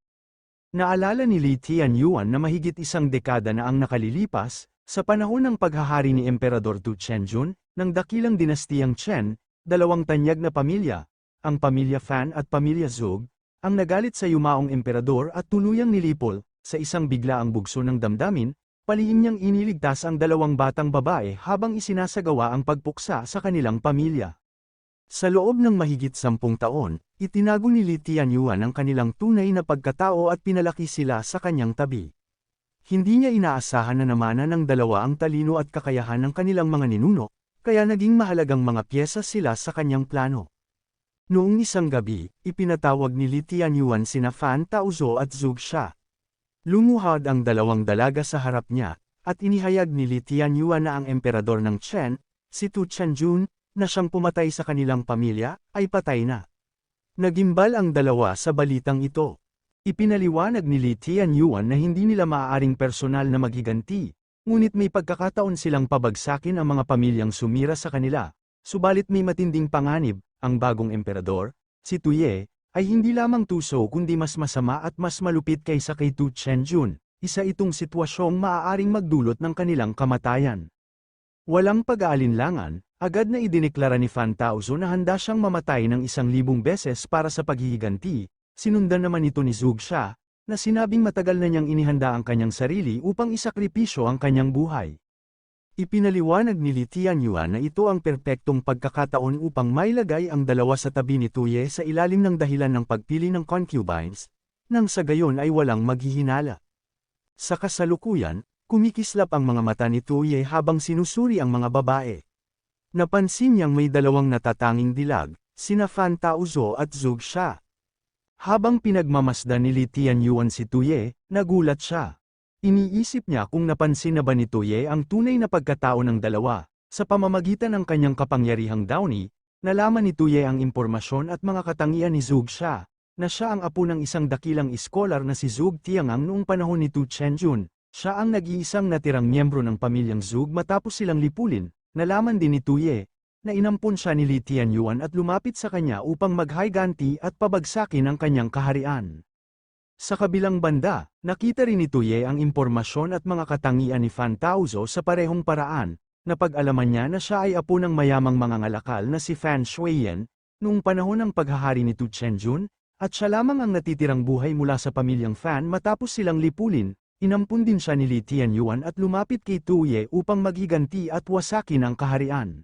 Naalala ni Li Tianyuan na mahigit isang dekada na ang nakalilipas, sa panahon ng paghahari ni Emperador Tu Chenjun, ng dakilang dinastiyang Chen, dalawang tanyag na pamilya, ang pamilya Fan at pamilya Zhuge, ang nagalit sa yumaong emperador at tuluyang nilipol, sa isang biglaang bugso ng damdamin, palihim niyang iniligtas ang dalawang batang babae habang isinasagawa ang pagpuksa sa kanilang pamilya. Sa loob ng mahigit 10 taon, itinago ni Li Tianyuan ang kanilang tunay na pagkatao at pinalaki sila sa kanyang tabi. Hindi niya inaasahan na namanan ng dalawa ang talino at kakayahan ng kanilang mga ninuno, kaya naging mahalagang mga piyesa sila sa kanyang plano. Noong isang gabi, ipinatawag ni Li Tianyuan sina Fan Taozo at Zhuge Xia. Lumuhod ang dalawang dalaga sa harap niya, at inihayag ni Li Tianyuan na ang emperador ng Chen, si Tu Chenjun, na siyang pumatay sa kanilang pamilya, ay patay na. Nagimbal ang dalawa sa balitang ito. Ipinaliwanag ni Li Tianyuan na hindi nila maaaring personal na maghiganti, ngunit may pagkakataon silang pabagsakin ang mga pamilyang sumira sa kanila, subalit may matinding panganib, ang bagong emperador, si Tuye, ay hindi lamang tuso kundi mas masama at mas malupit kaysa kay Tu Chenjun, isa itong sitwasyong maaaring magdulot ng kanilang kamatayan. Walang pag-aalinlangan, agad na idineklara ni Fan Taozo na handa siyang mamatay ng 1,000 beses para sa paghihiganti, sinundan naman ito ni Zhuge Xia, na sinabing matagal na niyang inihanda ang kanyang sarili upang isakripisyo ang kanyang buhay. Ipinaliwanag ni Li Tianyuan na ito ang perpektong pagkakataon upang mailagay ang dalawa sa tabi ni Tuye sa ilalim ng dahilan ng pagpili ng concubines, nang sa gayon ay walang maghihinala. Sa kasalukuyan, kumikislap ang mga mata ni Tuye habang sinusuri ang mga babae. Napansin niyang may dalawang natatanging dilag, sina Fan Taozo at Zhuge Xia. Habang pinagmamasdan ni Li Tianyuan si Tuye, nagulat siya. Iniisip niya kung napansin na ba ni Tuye ang tunay na pagkatao ng dalawa. Sa pamamagitan ng kanyang kapangyarihang downy, nalaman ni Tuye ang impormasyon at mga katangian ni Zhuge Xia, na siya ang apo ng isang dakilang iskolar na si Zhuge Tiangang noong panahon ni Tu Chenjun. Siya ang nag-iisang natirang miyembro ng pamilyang Zhuge matapos silang lipulin. Nalaman din ni Tuye, na inampun siya ni Li Tianyuan at lumapit sa kanya upang maghiganti at pabagsakin ang kanyang kaharian. Sa kabilang banda, nakita rin ni Tuye ang impormasyon at mga katangian ni Fan Taozo sa parehong paraan, napag-alaman niya na siya ay apo ng mayamang mangangalakal na si Fan Shuiyan, noong panahon ng paghahari ni Tu Chenjun, at siya lamang ang natitirang buhay mula sa pamilyang Fan matapos silang lipulin. Inampun din siya ni Li Tianyuan at lumapit kay Tuye upang maghiganti at wasakin ang kaharian.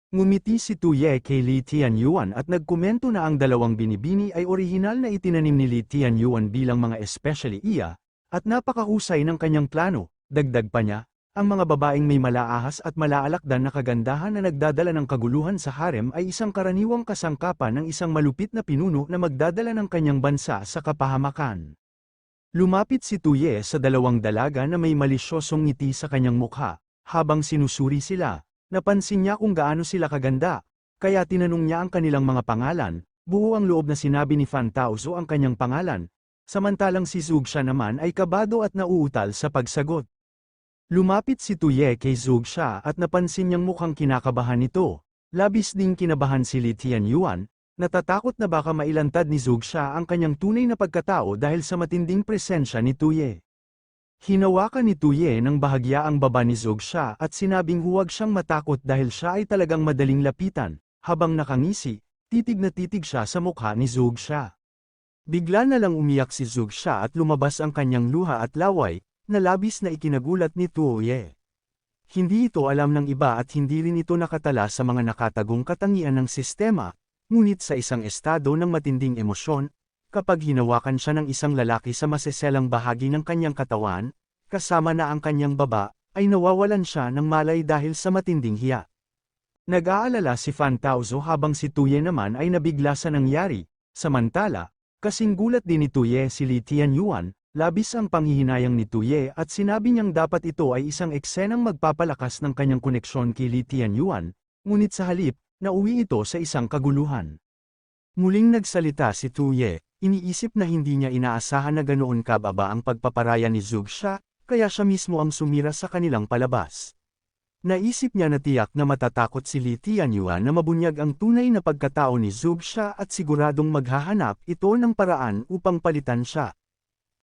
Ngumiti si Tuye kay Li Tianyuan at nagkomento na ang dalawang binibini ay orihinal na itinanim ni Li Tianyuan bilang mga especially iya, at napakahusay ng kanyang plano. Dagdag pa niya, ang mga babaeng may malaahas at malaalakdan na kagandahan na nagdadala ng kaguluhan sa harem ay isang karaniwang kasangkapan ng isang malupit na pinuno na magdadala ng kanyang bansa sa kapahamakan. Lumapit si Tuye sa dalawang dalaga na may malisyosong ngiti sa kanyang mukha, habang sinusuri sila, napansin niya kung gaano sila kaganda, kaya tinanong niya ang kanilang mga pangalan, buo ang loob na sinabi ni Fan Taozo ang kanyang pangalan, samantalang si Zhuge Xia naman ay kabado at nauutal sa pagsagot. Lumapit si Tuye kay Zhuge Xia at napansin niyang mukhang kinakabahan nito, labis ding kinabahan si Li Tianyuan, natatakot na baka mailantad ni Zhuge Xia ang kanyang tunay na pagkatao dahil sa matinding presensya ni Tuye. Hinawakan ni Tuye ng bahagya ang baba ni Zugsha at sinabing huwag siyang matakot dahil siya ay talagang madaling lapitan. Habang nakangisi, titig na titig siya sa mukha ni Zugsha. Bigla na lang umiyak si Zugsha at lumabas ang kanyang luha at laway, na labis na ikinagulat ni Tuye. Hindi ito alam ng iba at hindi rin ito nakatala sa mga nakatagong katangian ng sistema, ngunit sa isang estado ng matinding emosyon, kapag hinawakan siya ng isang lalaki sa maseselang bahagi ng kanyang katawan, kasama na ang kanyang baba, ay nawawalan siya ng malay dahil sa matinding hiya. Nag-aalala si Fan Taozo habang si Tuye naman ay nabigla sa nangyari. Samantala, kasing gulat din ni Tuye si Li Tianyuan, labis ang panghihinayang ni Tuye at sinabi niyang dapat ito ay isang eksenang magpapalakas ng kanyang koneksyon kay Li Tianyuan, ngunit sa halip, nauwi ito sa isang kaguluhan. Muling nagsalita si Tuye, iniisip na hindi niya inaasahan na ganoon kababa ang pagpaparaya ni Zugsha, kaya siya mismo ang sumira sa kanilang palabas. Naisip niya na tiyak na matatakot si Li Tianyuan na mabunyag ang tunay na pagkatao ni Zugsha at siguradong maghahanap ito ng paraan upang palitan siya.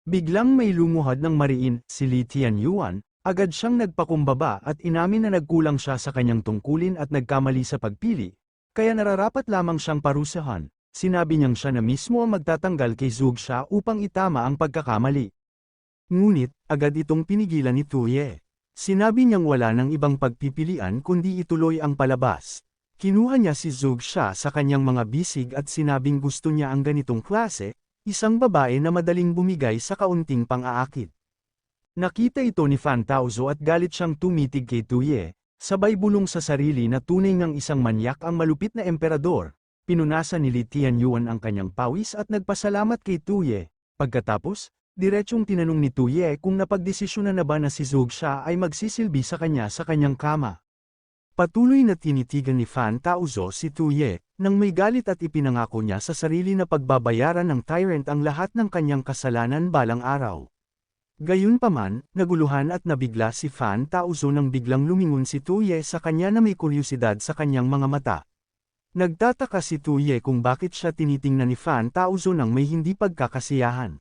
Biglang may lumuhad ng mariin, si Li Tianyuan, agad siyang nagpakumbaba at inamin na nagkulang siya sa kanyang tungkulin at nagkamali sa pagpili, kaya nararapat lamang siyang parusahan. Sinabi niyang siya na mismo ang magtatanggal kay Zugsha upang itama ang pagkakamali. Ngunit, agad itong pinigilan ni Tuye. Sinabi niyang wala nang ibang pagpipilian kundi ituloy ang palabas. Kinuha niya si Zugsha sa kanyang mga bisig at sinabing gusto niya ang ganitong klase, isang babae na madaling bumigay sa kaunting pang-aakit. Nakita ito ni Fan Taozo at galit siyang tumitig kay Tuye, sabay bulong sa sarili na tunay ngang isang manyak ang malupit na emperador. Pinunasan ni Li Tianyuan ang kanyang pawis at nagpasalamat kay Tuye. Pagkatapos, diretsong tinanong ni Tuye kung napagdesisyonan na ba na si Zugsha ay magsisilbi sa kanyang kama. Patuloy na tinitigan ni Fan Taozo si Tuye, nang may galit at ipinangako niya sa sarili na pagbabayaran ng tyrant ang lahat ng kanyang kasalanan balang araw. Gayunpaman, naguluhan at nabigla si Fan Taozo nang biglang lumingon si Tuye sa kanya na may kuryosidad sa kanyang mga mata. Nagtataka si Tuye kung bakit siya tinitingnan ni Fan Taozo nang may hindi pagkakasiyahan.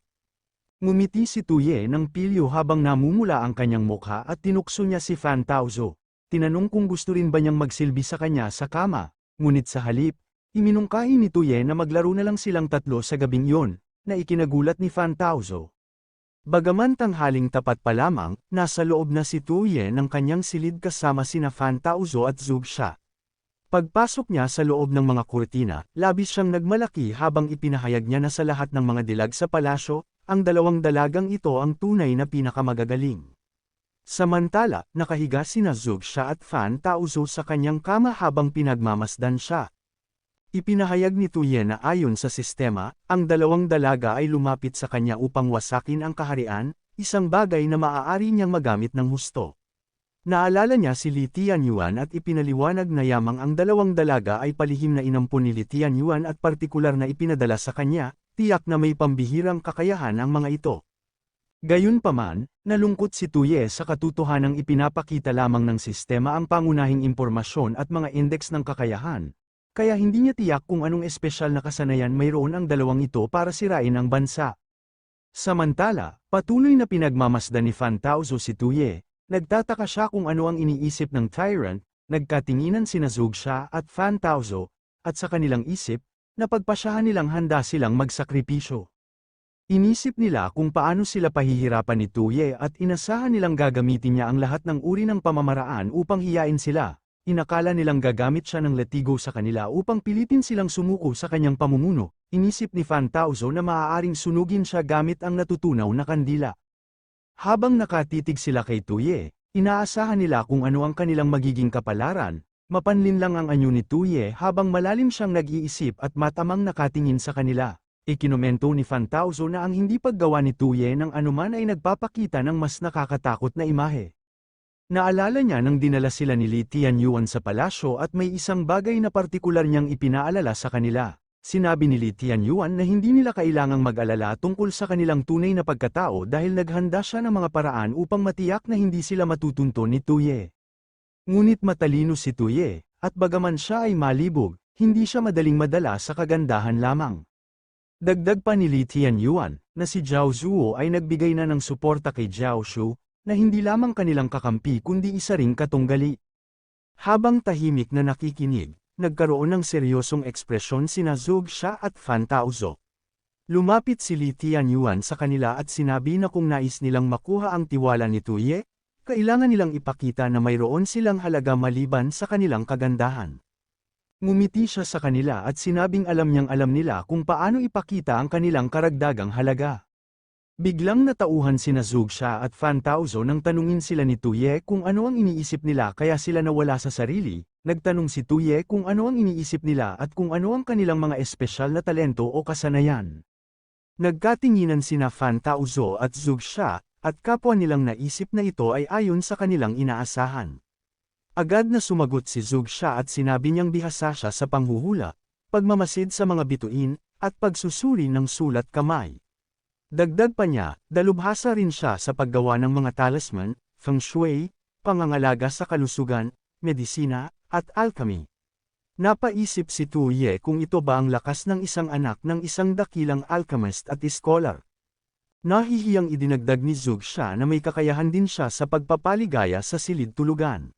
Ngumiti si Tuye ng pilyo habang namumula ang kanyang mukha at tinukso niya si Fan Taozo. Tinanong kung gusto rin ba niyang magsilbi sa kanya sa kama, ngunit sa halip, iminungkahi ni Tuye na maglaro na lang silang tatlo sa gabing iyon, na ikinagulat ni Fan Taozo. Bagaman tanghaling tapat pa lamang, nasa loob na si Tuye ng kanyang silid kasama sina Fan Taozo at Zugsha. Pagpasok niya sa loob ng mga kurtina, labis siyang nagmalaki habang ipinahayag niya na sa lahat ng mga dilag sa palasyo, ang dalawang dalagang ito ang tunay na pinakamagagaling. Samantala, nakahiga sina Zugsha at Fan Taozo sa kanyang kama habang pinagmamasdan siya. Ipinahayag ni Tuye na ayon sa sistema, ang dalawang dalaga ay lumapit sa kanya upang wasakin ang kaharian, isang bagay na maaari niyang magamit ng husto. Naalala niya si Li Tianyuan at ipinaliwanag na yamang ang dalawang dalaga ay palihim na inampun ni Li Tianyuan at partikular na ipinadala sa kanya, tiyak na may pambihirang kakayahan ang mga ito. Gayunpaman, nalungkot si Tuye sa katotohanang ipinapakita lamang ng sistema ang pangunahing impormasyon at mga indeks ng kakayahan, kaya hindi niya tiyak kung anong espesyal na kasanayan mayroon ang dalawang ito para sirain ang bansa. Samantala, patuloy na pinagmamasdan ni Fan Taozo si Tuye. Nagtataka siya kung ano ang iniisip ng tyrant, nagkatinginan sina Zugsha at Fan Taozo, at sa kanilang isip, napagpasyahan nilang handa silang magsakripisyo. Inisip nila kung paano sila pahihirapan ni Tuye at inasahan nilang gagamitin niya ang lahat ng uri ng pamamaraan upang hiyain sila. Inakala nilang gagamit siya ng latigo sa kanila upang pilitin silang sumuko sa kanyang pamumuno. Inisip ni Fan Taozo na maaaring sunugin siya gamit ang natutunaw na kandila. Habang nakatitig sila kay Tuye, inaasahan nila kung ano ang kanilang magiging kapalaran, mapanlin lang ang anyo ni Tuye habang malalim siyang nag-iisip at matamang nakatingin sa kanila. Ikinomento ni Fan Taozo na ang hindi paggawa ni Tuye ng anuman ay nagpapakita ng mas nakakatakot na imahe. Naalala niya nang dinala sila ni Li Tianyuan sa palasyo at may isang bagay na partikular niyang ipinaalala sa kanila. Sinabi ni Li Tianyuan na hindi nila kailangang mag-alala tungkol sa kanilang tunay na pagkatao dahil naghanda siya ng mga paraan upang matiyak na hindi sila matutunto ni Tuye. Ngunit matalino si Tuye, at bagaman siya ay malibog, hindi siya madaling madala sa kagandahan lamang. Dagdag pa ni Li Tianyuan, na si Zhao Zuo ay nagbigay na ng suporta kay Zhao Shu, na hindi lamang kanilang kakampi kundi isa ring katunggali. Habang tahimik na nakikinig, nagkaroon ng seryosong ekspresyon sina Zhou Xia at Fan Taozhou. Lumapit si Li Tianyuan sa kanila at sinabi na kung nais nilang makuha ang tiwala ni Tuye, kailangan nilang ipakita na mayroon silang halaga maliban sa kanilang kagandahan. Ngumiti siya sa kanila at sinabing alam niyang alam nila kung paano ipakita ang kanilang karagdagang halaga. Biglang natauhan sina Zhou Xia at Fan Taozhou nang tanungin sila ni Tuye kung ano ang iniisip nila kaya sila nawala sa sarili. Nagtanong si Tuye kung ano ang iniisip nila at kung ano ang kanilang mga espesyal na talento o kasanayan. Nagkatinginan sina Fan Taozhou at Zhou Xia, at kapwa nilang naisip na ito ay ayon sa kanilang inaasahan. Agad na sumagot si Zhou Xia at sinabi niyang bihasa siya sa panghuhula, pagmamasid sa mga bituin, at pagsusuri ng sulat kamay. Dagdag pa niya, dalubhasa rin siya sa paggawa ng mga talisman, feng shui, pangangalaga sa kalusugan, medisina, at alchemy. Napaisip si Tuye kung ito ba ang lakas ng isang anak ng isang dakilang alchemist at scholar. Nahihiyang idinagdag ni Zhou Xia na may kakayahan din siya sa pagpapaligaya sa silid tulugan.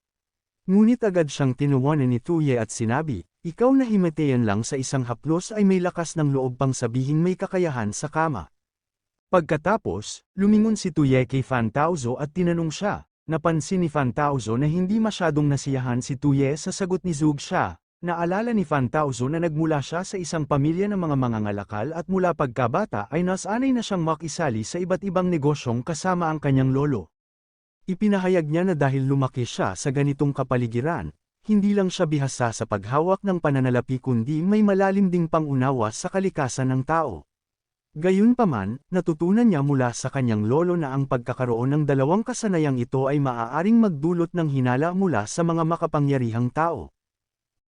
Ngunit agad siyang tinuwanan ni Tuye at sinabi, ikaw na himatayan lang sa isang haplos ay may lakas ng loob pang sabihing may kakayahan sa kama. Pagkatapos, lumingon si Tuye kay Fan Taozhou at tinanong siya. Napansin ni Fan Taozhou na hindi masyadong nasiyahan si Tuye sa sagot ni Zhou Xia. Naalala ni Fan Taozhou na nagmula siya sa isang pamilya ng mga mangangalakal at mula pagkabata ay nasanay na siyang makisali sa iba't ibang negosyong kasama ang kanyang lolo. Ipinahayag niya na dahil lumaki siya sa ganitong kapaligiran, hindi lang siya bihasa sa paghawak ng pananalapi kundi may malalim ding pangunawa sa kalikasan ng tao. Gayunpaman, natutunan niya mula sa kanyang lolo na ang pagkakaroon ng dalawang kasanayang ito ay maaaring magdulot ng hinala mula sa mga makapangyarihang tao.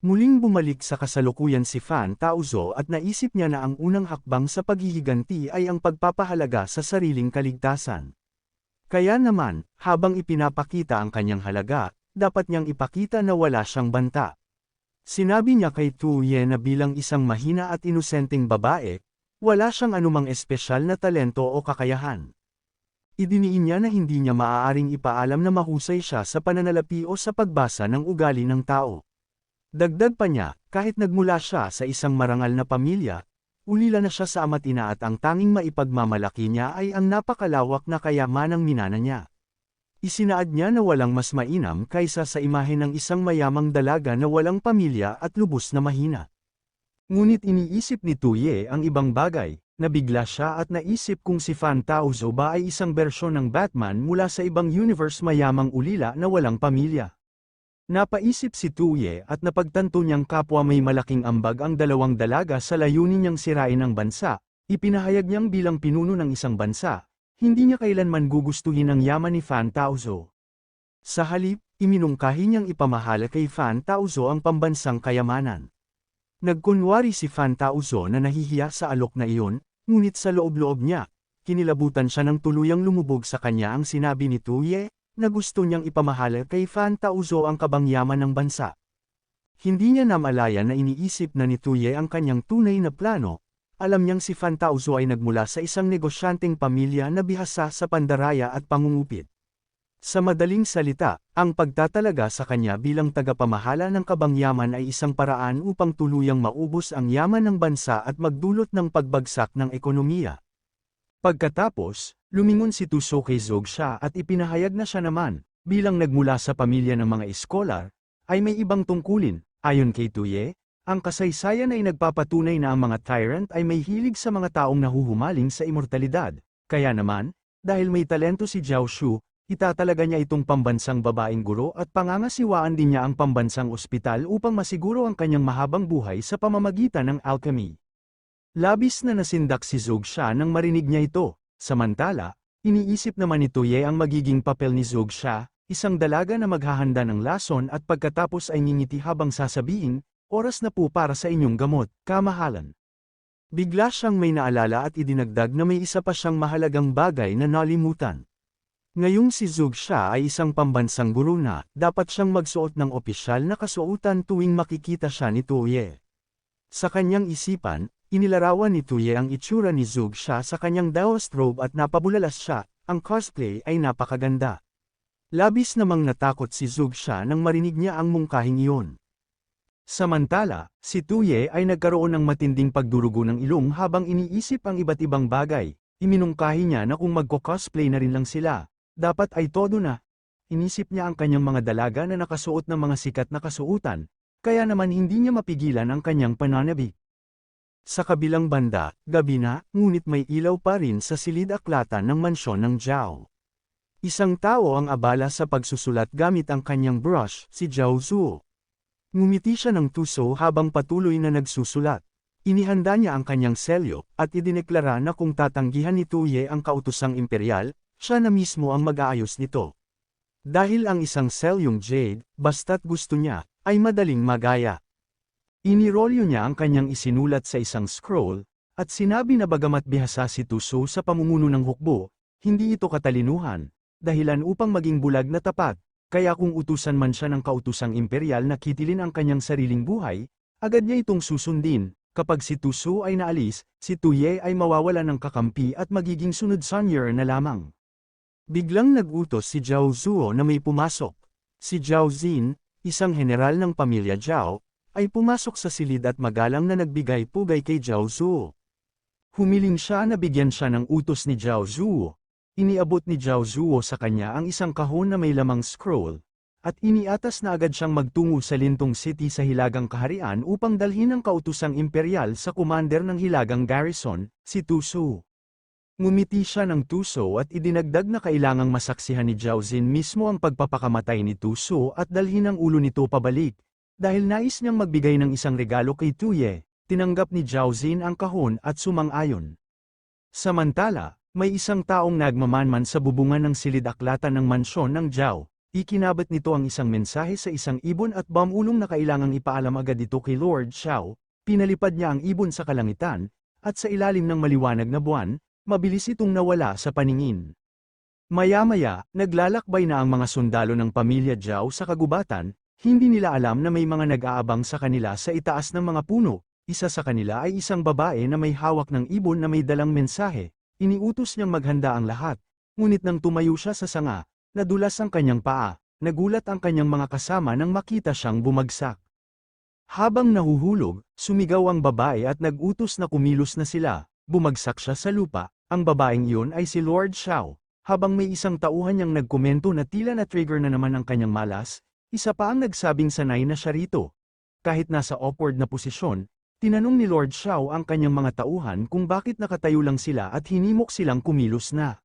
Muling bumalik sa kasalukuyan si Fan Taozhou at naisip niya na ang unang hakbang sa paghihiganti ay ang pagpapahalaga sa sariling kaligtasan. Kaya naman, habang ipinapakita ang kanyang halaga, dapat niyang ipakita na wala siyang banta. Sinabi niya kay Tuye na bilang isang mahina at inosenteng babae, wala siyang anumang espesyal na talento o kakayahan. Idiniin niya na hindi niya maaaring ipaalam na mahusay siya sa pananalapi o sa pagbasa ng ugali ng tao. Dagdag pa niya, kahit nagmula siya sa isang marangal na pamilya, ulila na siya sa ama't ina at ang tanging maipagmamalaki niya ay ang napakalawak na kayamanang minana niya. Isinaad niya na walang mas mainam kaysa sa imahe ng isang mayamang dalaga na walang pamilya at lubos na mahina. Ngunit iniisip ni Tuye ang ibang bagay, nabigla siya at naisip kung si Fan Taozhou ba ay isang bersyon ng Batman mula sa ibang universe mayamang ulila na walang pamilya. Napaisip si Tuye at napagtanto niyang kapwa may malaking ambag ang dalawang dalaga sa layunin niyang sirain ang bansa, ipinahayag niyang bilang pinuno ng isang bansa, hindi niya kailanman gugustuhin ang yaman ni Fan Taozhou. Sa halip, iminungkahi niyang ipamahala kay Fan Taozhou ang pambansang kayamanan. Nagkunwari si Fan Taozhou na nahihiya sa alok na iyon, ngunit sa loob-loob niya, kinilabutan siya ng tuluyang lumubog sa kanya ang sinabi ni Tuye, na gusto niyang ipamahala kay Fan Taozhou ang kabangyaman ng bansa. Hindi niya namalaya na iniisip na ni Tuye ang kanyang tunay na plano, alam niyang si Fan Taozhou ay nagmula sa isang negosyanteng pamilya na bihasa sa pandaraya at pangungupit. Sa madaling salita, ang pagtatalaga sa kanya bilang tagapamahala ng kabangyaman ay isang paraan upang tuluyang maubos ang yaman ng bansa at magdulot ng pagbagsak ng ekonomiya. Pagkatapos, lumingon si Tuso kay Zhou Xia at ipinahayag na siya naman, bilang nagmula sa pamilya ng mga iskolar, ay may ibang tungkulin. Ayon kay Tuye, ang kasaysayan ay nagpapatunay na ang mga tyrant ay may hilig sa mga taong nahuhumaling sa immortalidad. Kaya naman, dahil may talento si Zhao Shu, itatalaga niya itong pambansang babaeng guro at pangangasiwaan din niya ang pambansang ospital upang masiguro ang kanyang mahabang buhay sa pamamagitan ng alchemy. Labis na nasindak si Zhou Xia nang marinig niya ito. Samantala, iniisip naman ni Tuye ang magiging papel ni Zhou Xia, isang dalaga na maghahanda ng lason at pagkatapos ay ngingiti habang sasabihin, oras na po para sa inyong gamot, kamahalan. Bigla siyang may naalala at idinagdag na may isa pa siyang mahalagang bagay na nalimutan. Ngayong si Zhou Xia ay isang pambansang guro na, dapat siyang magsuot ng opisyal na kasuotan tuwing makikita siya ni Tuye. Sa kanyang isipan, Inilarawan ni Tuye ang itsura ni Zug Sha sa kanyang Daoist robe at napabulalas siya, ang cosplay ay napakaganda. Labis namang natakot si Zug Sha nang marinig niya ang mungkahing iyon. Samantala, si Tuye ay nagkaroon ng matinding pagdurugo ng ilong habang iniisip ang iba't ibang bagay. Iminungkahi niya na kung magko-cosplay na rin lang sila, dapat ay todo na. Inisip niya ang kanyang mga dalaga na nakasuot ng mga sikat na kasuotan, kaya naman hindi niya mapigilan ang kanyang pananabik. Sa kabilang banda, gabi na, ngunit may ilaw pa rin sa silid-aklatan ng mansyon ng Zhao. Isang tao ang abala sa pagsusulat gamit ang kanyang brush, si Zhao Zuo. Ngumiti siya ng tuso habang patuloy na nagsusulat. Inihanda niya ang kanyang selyo, at idineklara na kung tatanggihan ni Tuye ang kautusang imperial, siya na mismo ang mag-aayos nito. Dahil ang isang selyong jade, basta't gusto niya, ay madaling magaya. Inirolyo niya ang kanyang isinulat sa isang scroll, at sinabi na bagamat bihasa si Tuso sa pamumuno ng hukbo, hindi ito katalinuhan, dahilan upang maging bulag na tapat, kaya kung utusan man siya ng kautusang imperial na kitilin ang kanyang sariling buhay, agad niya itong susundin. Kapag si Tuso ay naalis, si Tuye ay mawawala ng kakampi at magiging sunod Sonyer na lamang. Biglang nag-utos si Zhao Zuo na may pumasok. Si Zhao Xin, isang general ng pamilya Zhao, ay pumasok sa silid at magalang na nagbigay pugay kay Zhao Zuo. Humiling siya na bigyan siya ng utos ni Zhao Zuo. Iniabot ni Zhao Zuo sa kanya ang isang kahon na may lamang scroll, at iniatas na agad siyang magtungo sa Lintong City sa Hilagang Kaharian upang dalhin ang kautusang imperial sa commander ng Hilagang Garrison, si Tuso. Ngumiti siya ng tuso at idinagdag na kailangang masaksihan ni Zhao Xin mismo ang pagpapakamatay ni Tuso at dalhin ang ulo nito pabalik. Dahil nais niyang magbigay ng isang regalo kay Tuye, tinanggap ni Zhao Xin ang kahon at sumang-ayon. Samantala, may isang taong nagmamanman sa bubungan ng silid-aklatan ng mansyon ng Zhao. Ikinabit nito ang isang mensahe sa isang ibon at bamulong na kailangang ipaalam agad ito kay Lord Xiao. Pinalipad niya ang ibon sa kalangitan, at sa ilalim ng maliwanag na buwan, mabilis itong nawala sa paningin. Maya-maya, naglalakbay na ang mga sundalo ng pamilya Zhao sa kagubatan. Hindi nila alam na may mga nag-aabang sa kanila sa itaas ng mga puno. Isa sa kanila ay isang babae na may hawak ng ibon na may dalang mensahe. Iniutos niyang maghanda ang lahat. Ngunit nang tumayo siya sa sanga, nadulas ang kanyang paa. Nagulat ang kanyang mga kasama nang makita siyang bumagsak. Habang nahuhulog, sumigaw ang babae at nag-utos na kumilos na sila. Bumagsak siya sa lupa. Ang babaeng iyon ay si Lord Xiao. Habang may isang tauhan niyang nagkomento na tila na-trigger na naman ang kanyang malas, isa pa ang nagsabing sanay na siya rito. Kahit nasa awkward na posisyon, tinanong ni Lord Xiao ang kanyang mga tauhan kung bakit nakatayo lang sila at hinimok silang kumilos na.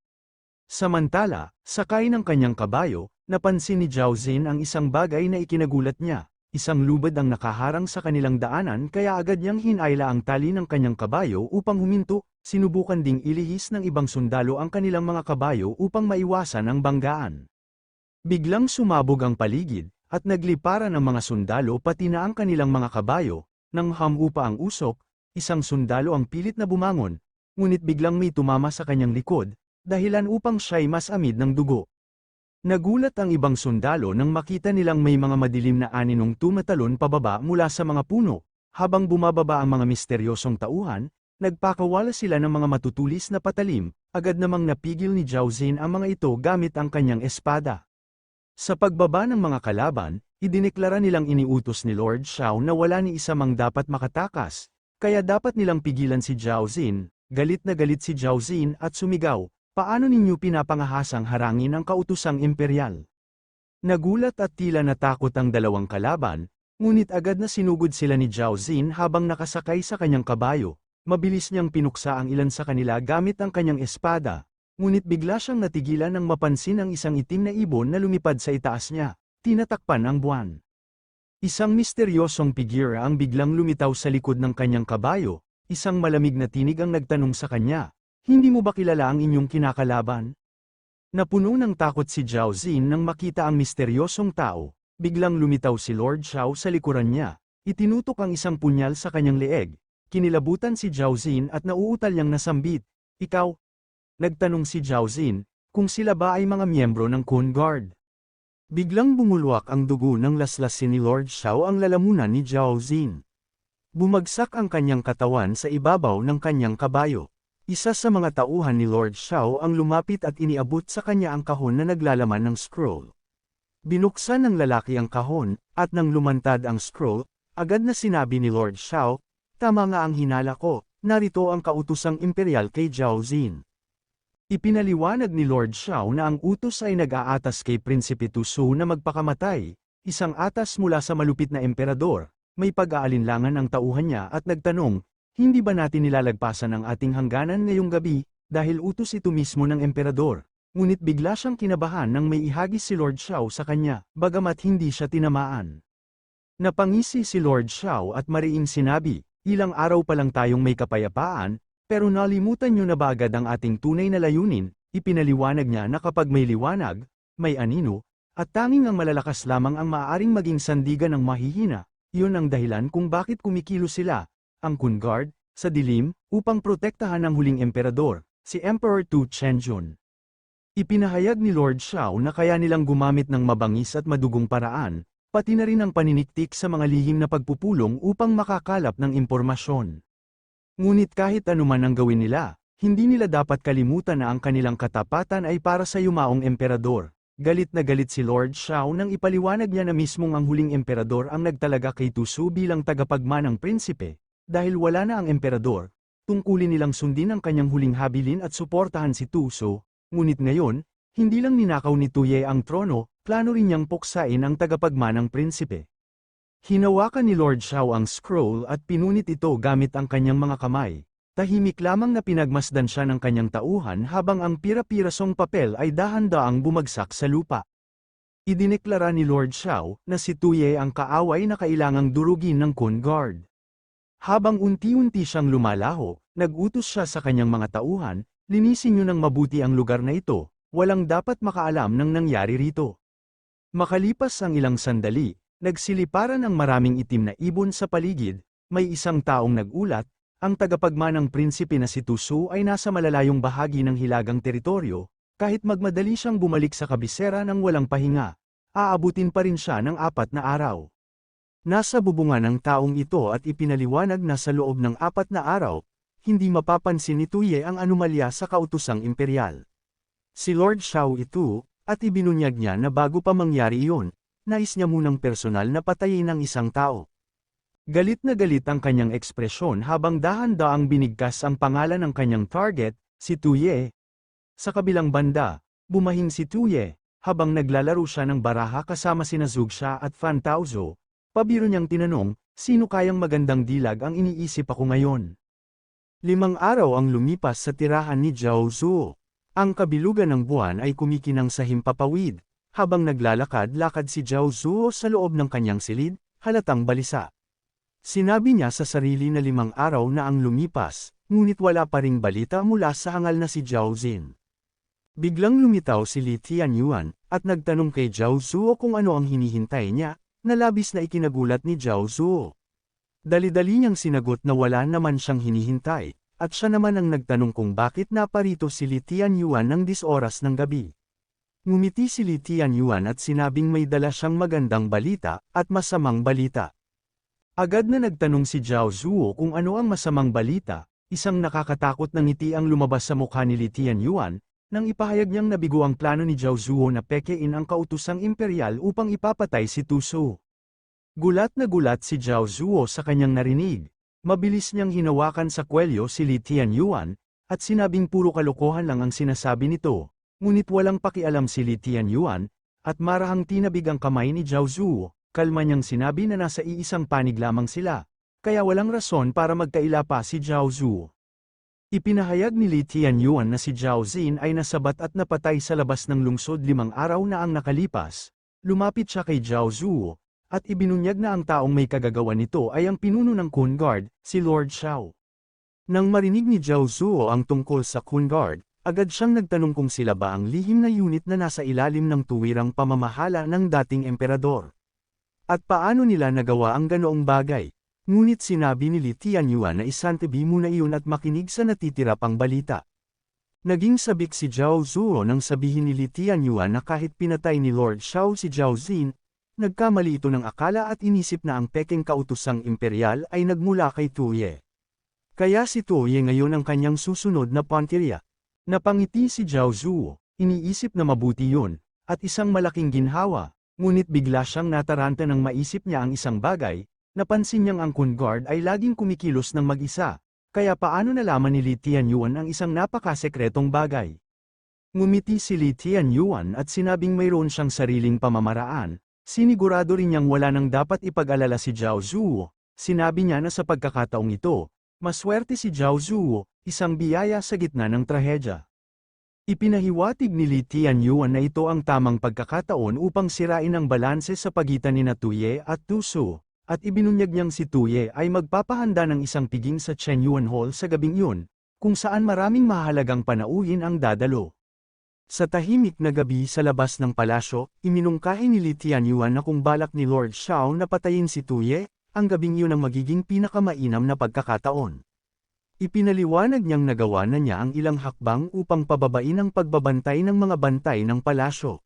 Samantala, sakay ng kanyang kabayo, napansin ni Zhao Xin ang isang bagay na ikinagulat niya. Isang lubad ang nakaharang sa kanilang daanan kaya agad niyang hinayla ang tali ng kanyang kabayo upang huminto. Sinubukan ding ilihis ng ibang sundalo ang kanilang mga kabayo upang maiwasan ang banggaan. Biglang sumabog ang paligid, at nagliparan ang mga sundalo pati na ang kanilang mga kabayo. Nang hamupa ang usok, isang sundalo ang pilit na bumangon, ngunit biglang may tumama sa kanyang likod, dahilan upang siya'y masamid ng dugo. Nagulat ang ibang sundalo nang makita nilang may mga madilim na aninong tumatalon pababa mula sa mga puno. Habang bumababa ang mga misteryosong tauhan, nagpakawala sila ng mga matutulis na patalim, agad namang napigil ni Zhao Xin ang mga ito gamit ang kanyang espada. Sa pagbaba ng mga kalaban, idineklara nilang iniutos ni Lord Xiao na wala ni isa mang dapat makatakas, kaya dapat nilang pigilan si Zhao Xin. Galit na galit si Zhao Xin at sumigaw, "Paano ninyo pinapangahasang harangin ang kautusang imperial?" Nagulat at tila natakot ang dalawang kalaban, ngunit agad na sinugod sila ni Zhao Xin habang nakasakay sa kanyang kabayo. Mabilis niyang pinuksa ang ilan sa kanila gamit ang kanyang espada. Ngunit bigla siyang natigilan nang mapansin ang isang itim na ibon na lumipad sa itaas niya. Tinatakpan ang buwan. Isang misteryosong figura ang biglang lumitaw sa likod ng kanyang kabayo. Isang malamig na tinig ang nagtanong sa kanya, "Hindi mo ba kilala ang inyong kinakalaban?" Napuno ng takot si Zhao Xin nang makita ang misteryosong tao. Biglang lumitaw si Lord Xiao sa likuran niya. Itinutok ang isang punyal sa kanyang leeg. Kinilabutan si Zhao Xin at nauutal niyang nasambit. "Ikaw?" Nagtanong si Zhao Xin, kung sila ba ay mga miyembro ng Kun Guard. Biglang bumulwak ang dugo ng laslasin ni Lord Xiao ang lalamunan ni Zhao Xin. Bumagsak ang kanyang katawan sa ibabaw ng kanyang kabayo. Isa sa mga tauhan ni Lord Shao ang lumapit at iniabot sa kanya ang kahon na naglalaman ng scroll. Binuksan ng lalaki ang kahon, at nang lumantad ang scroll, agad na sinabi ni Lord Shao, "Tama nga ang hinala ko, narito ang kautosang imperial kay Zhao Xin." Ipinaliwanag ni Lord Shao na ang utos ay nag-aatas kay Prinsipe Tusu na magpakamatay, isang atas mula sa malupit na emperador. May pag-aalinlangan ang tauhan niya at nagtanong, "Hindi ba natin nilalagpasan ang ating hangganan ngayong gabi, dahil utos ito mismo ng emperador?" Ngunit bigla siyang kinabahan nang may ihagis si Lord Shao sa kanya, bagamat hindi siya tinamaan. Napangisi si Lord Shao at mariing sinabi, "Ilang araw pa lang tayong may kapayapaan, pero nalimutan niyo na ba agad ang ating tunay na layunin?" Ipinaliwanag niya na kapag may liwanag, may anino, at tanging ang malalakas lamang ang maaaring maging sandigan ng mahihina. Iyon ang dahilan kung bakit kumikilos sila, ang Kun Guard, sa dilim, upang protektahan ang huling emperador, si Emperor Tu Chenjun. Ipinahayag ni Lord Shao na kaya nilang gumamit ng mabangis at madugong paraan, pati na rin ang paniniktik sa mga lihim na pagpupulong upang makakalap ng impormasyon. Ngunit kahit anuman ang gawin nila, hindi nila dapat kalimutan na ang kanilang katapatan ay para sa yumaong emperador. Galit na galit si Lord Shao nang ipaliwanag niya na mismong ang huling emperador ang nagtalaga kay Tusu bilang tagapagmanang prinsipe, dahil wala na ang emperador, tungkulin nilang sundin ang kanyang huling habilin at suportahan si Tusu, ngunit ngayon, hindi lang ninakaw ni Tuye ang trono, plano rin niyang puksain ang tagapagmanang prinsipe. Hinawakan ni Lord Shao ang scroll at pinunit ito gamit ang kanyang mga kamay. Tahimik lamang na pinagmasdan siya ng kanyang tauhan habang ang pira-pirasong papel ay dahan-daang bumagsak sa lupa. Idineklara ni Lord Shao na si Tuye ang kaaway na kailangang durugin ng Kun Guard. Habang unti-unti siyang lumalaho, nag-utos siya sa kanyang mga tauhan, "Linisin niyo ng mabuti ang lugar na ito, walang dapat makaalam ng nangyari rito." Makalipas ang ilang sandali, nagsiliparan ang maraming itim na ibon sa paligid, may isang taong nagulat. Ang tagapagmanang prinsipe na si Tusu ay nasa malalayong bahagi ng hilagang teritoryo, kahit magmadali siyang bumalik sa kabisera ng walang pahinga, aabutin pa rin siya ng 4 na araw. Nasa bubungan ng taong ito at ipinaliwanag na sa loob ng 4 na araw, hindi mapapansin ni Tuye ang anomalya sa kautosang imperial. Si Lord Shao ito, at ibinunyag niya na bago pa mangyari iyon, nais niya munang personal na patayin ang isang tao. Galit na galit ang kanyang ekspresyon habang dahan-daang binigkas ang pangalan ng kanyang target, si Tuye. Sa kabilang banda, bumahing si Tuye, habang naglalaro siya ng baraha kasama sina Zugsha at Fan Taozo. Pabiro niyang tinanong, "Sino kayang magandang dilag ang iniisip ako ngayon?" 5 araw ang lumipas sa tirahan ni Zhao Zuo. Ang kabilugan ng buwan ay kumikinang sa himpapawid, habang naglalakad-lakad si Zhao Zuo sa loob ng kanyang silid, halatang balisa. Sinabi niya sa sarili na 5 araw na ang lumipas, ngunit wala pa ring balita mula sa hangal na si Zhao Xin. Biglang lumitaw si Li Tianyuan, at nagtanong kay Zhao Zuo kung ano ang hinihintay niya, na labis na ikinagulat ni Zhao Zuo. Dali-dali niyang sinagot na wala naman siyang hinihintay, at siya naman ang nagtanong kung bakit naparito si Li Tianyuan ng 10 oras ng gabi. Ngumiti si Li Tianyuan at sinabing may dala siyang magandang balita, at masamang balita. Agad na nagtanong si Zhao Zuo kung ano ang masamang balita, isang nakakatakot na ngiti ang lumabas sa mukha ni Li Tianyuan, nang ipahayag niyang nabigo ang plano ni Zhao Zuo na pekein ang kautosang imperial upang ipapatay si Tusu. Gulat na gulat si Zhao Zuo sa kanyang narinig. Mabilis niyang hinawakan sa kwelyo si Li Tianyuan, at sinabing puro kalokohan lang ang sinasabi nito, ngunit walang pakialam si Li Tianyuan, at marahang tinabig ang kamay ni Zhao Zuo. Kalma niyang sinabi na nasa iisang panig lamang sila, kaya walang rason para magkaila pa si Zhao Zuo. Ipinahayag ni Li Tianyuan na si Zhao Xin ay nasabat at napatay sa labas ng lungsod 5 araw na ang nakalipas. Lumapit siya kay Zhao Zuo, at ibinunyag na ang taong may kagagawa nito ay ang pinuno ng Kun Guard, si Lord Shao. Nang marinig ni Zhao Zuo ang tungkol sa Kun Guard, agad siyang nagtanong kung sila ba ang lihim na unit na nasa ilalim ng tuwirang pamamahala ng dating emperador. At paano nila nagawa ang ganoong bagay? Ngunit sinabi ni Li Tianyuan na isantabi muna iyon at makinig sa natitira pang balita. Naging sabik si Zhao Zuo nang sabihin ni Li Tianyuan na kahit pinatay ni Lord Shao si Zhao Xin, nagkamali ito ng akala at inisip na ang pekeng kautusang imperial ay nagmula kay Tuye. Kaya si Tuye ngayon ang kanyang susunod na pantirya. Napangiti si Zhao Zuo, iniisip na mabuti yun, at isang malaking ginhawa, ngunit bigla siyang nataranta nang maisip niya ang isang bagay, napansin niyang ang Kun Guard ay laging kumikilos ng mag-isa, kaya paano nalaman ni Li Tianyuan ang isang napakasekretong bagay? Ngumiti si Li Tianyuan at sinabing mayroon siyang sariling pamamaraan, sinigurado rin niyang wala nang dapat ipag-alala si Zhao Zuo, sinabi niya na sa pagkakataong ito, maswerte si Zhao Zuo, isang biyaya sa gitna ng trahedya. Ipinahiwatig ni Li Tianyuan na ito ang tamang pagkakataon upang sirain ang balanse sa pagitan ni Tuye at Tu Su, at ibinunyag niyang si Tuye ay magpapahanda ng isang piging sa Chenyuan Hall sa gabing yun, kung saan maraming mahalagang panauhin ang dadalo. Sa tahimik na gabi sa labas ng palasyo, iminungkahi ni Li Tianyuan na kung balak ni Lord Xiao na patayin si Tuye, ang gabing yun ang magiging pinakamainam na pagkakataon. Ipinaliwanag niyang nagawa na niya ang ilang hakbang upang pababain ang pagbabantay ng mga bantay ng palasyo.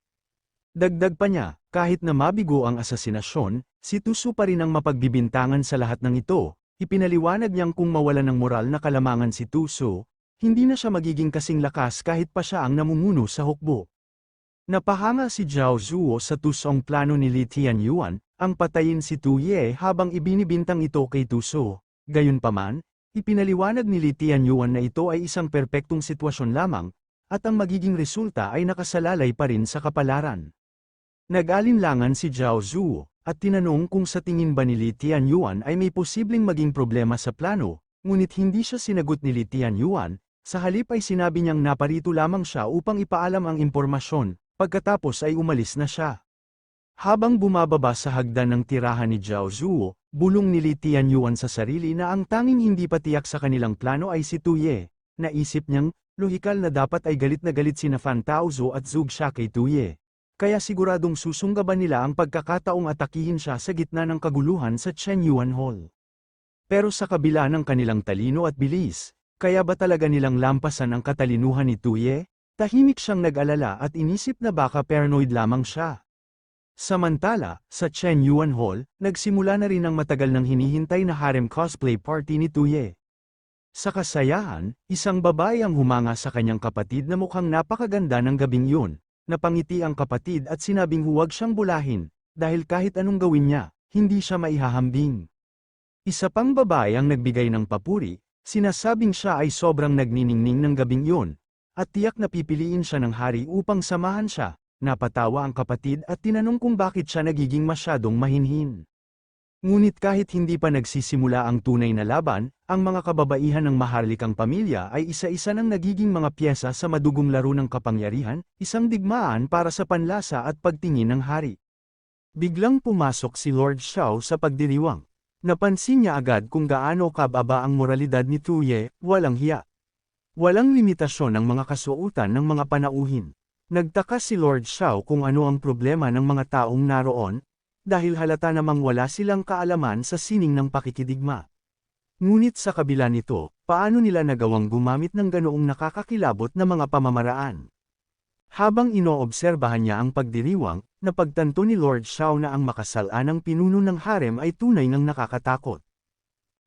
Dagdag pa niya, kahit na mabigo ang asasinasyon, si Tu Su pa rin ang mapagbibintangan sa lahat ng ito. Ipinaliwanag niyang kung mawala ng moral na kalamangan si Tu Su, hindi na siya magiging kasing lakas kahit pa siya ang namumuno sa hukbo. Napahanga si Zhao Zuo sa tusong plano ni Li Tianyuan, ang patayin si Tuye habang ibinibintang ito kay Tu Su. Gayunpaman, ipinaliwanag ni Li Tianyuan na ito ay isang perpektong sitwasyon lamang, at ang magiging resulta ay nakasalalay pa rin sa kapalaran. Nag-alinlangan si Zhao Zuo, at tinanong kung sa tingin ba ni Li Tianyuan ay may posibleng maging problema sa plano, ngunit hindi siya sinagot ni Li Tianyuan, sa halip ay sinabi niyang naparito lamang siya upang ipaalam ang impormasyon, pagkatapos ay umalis na siya. Habang bumababa sa hagdan ng tirahan ni Zhao Zuo, bulong ni Li Tianyuan sa sarili na ang tanging hindi pa tiyak sa kanilang plano ay si Tuye. Naisip niyang, lohikal na dapat ay galit na galit sina Fan Taozo at Zug Sha kay Tuye. Kaya siguradong susunggaban nila ang pagkakataong atakihin siya sa gitna ng kaguluhan sa Chenyuan Hall. Pero sa kabila ng kanilang talino at bilis, kaya ba talaga nilang lampasan ang katalinuhan ni Tuye? Tahimik siyang nag-alala at inisip na baka paranoid lamang siya. Samantala, sa Chenyuan Hall, nagsimula na rin ang matagal nang hinihintay na harem cosplay party ni Tuye. Sa kasayahan, isang babae ang humanga sa kanyang kapatid na mukhang napakaganda ng gabing yun. Napangiti ang kapatid at sinabing huwag siyang bulahin, dahil kahit anong gawin niya, hindi siya maihahambing. Isa pang babae ang nagbigay ng papuri, sinasabing siya ay sobrang nagniningning ng gabing yun, at tiyak na pipiliin siya ng hari upang samahan siya. Napatawa ang kapatid at tinanong kung bakit siya nagiging masyadong mahinhin. Ngunit kahit hindi pa nagsisimula ang tunay na laban, ang mga kababaihan ng maharlikang pamilya ay isa-isa nang nagiging mga piyesa sa madugong laro ng kapangyarihan, isang digmaan para sa panlasa at pagtingin ng hari. Biglang pumasok si Lord Xiao sa pagdiriwang. Napansin niya agad kung gaano kababa ang moralidad ni Tuye, walang hiya. Walang limitasyon ang mga kasuotan ng mga panauhin. Nagtaka si Lord Xiao kung ano ang problema ng mga taong naroon, dahil halata namang wala silang kaalaman sa sining ng pakikidigma. Ngunit sa kabila nito, paano nila nagawang gumamit ng ganoong nakakakilabot na mga pamamaraan? Habang inoobserbahan niya ang pagdiriwang, napagtanto ni Lord Xiao na ang makasalanang pinuno ng harem ay tunay ngang nakakatakot.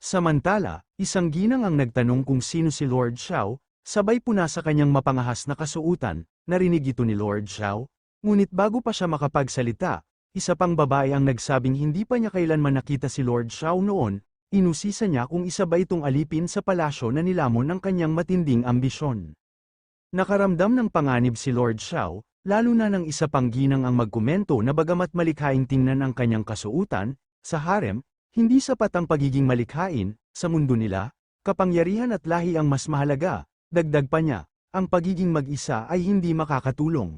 Samantala, isang ginang ang nagtanong kung sino si Lord Xiao, sabay puna sa kanyang mapangahas na kasuutan. Narinig ito ni Lord Xiao, ngunit bago pa siya makapagsalita, isa pang babae ang nagsabing hindi pa niya kailanman nakita si Lord Xiao noon, inusisa niya kung isa ba itong alipin sa palasyo na nilamon ng kanyang matinding ambisyon. Nakaramdam ng panganib si Lord Xiao, lalo na nang isa pang ginang ang magkomento na bagamat malikhaing tingnan ang kanyang kasuutan, sa harem, hindi sapat ang pagiging malikhain, sa mundo nila, kapangyarihan at lahi ang mas mahalaga, dagdag pa niya. Ang pagiging mag-isa ay hindi makakatulong.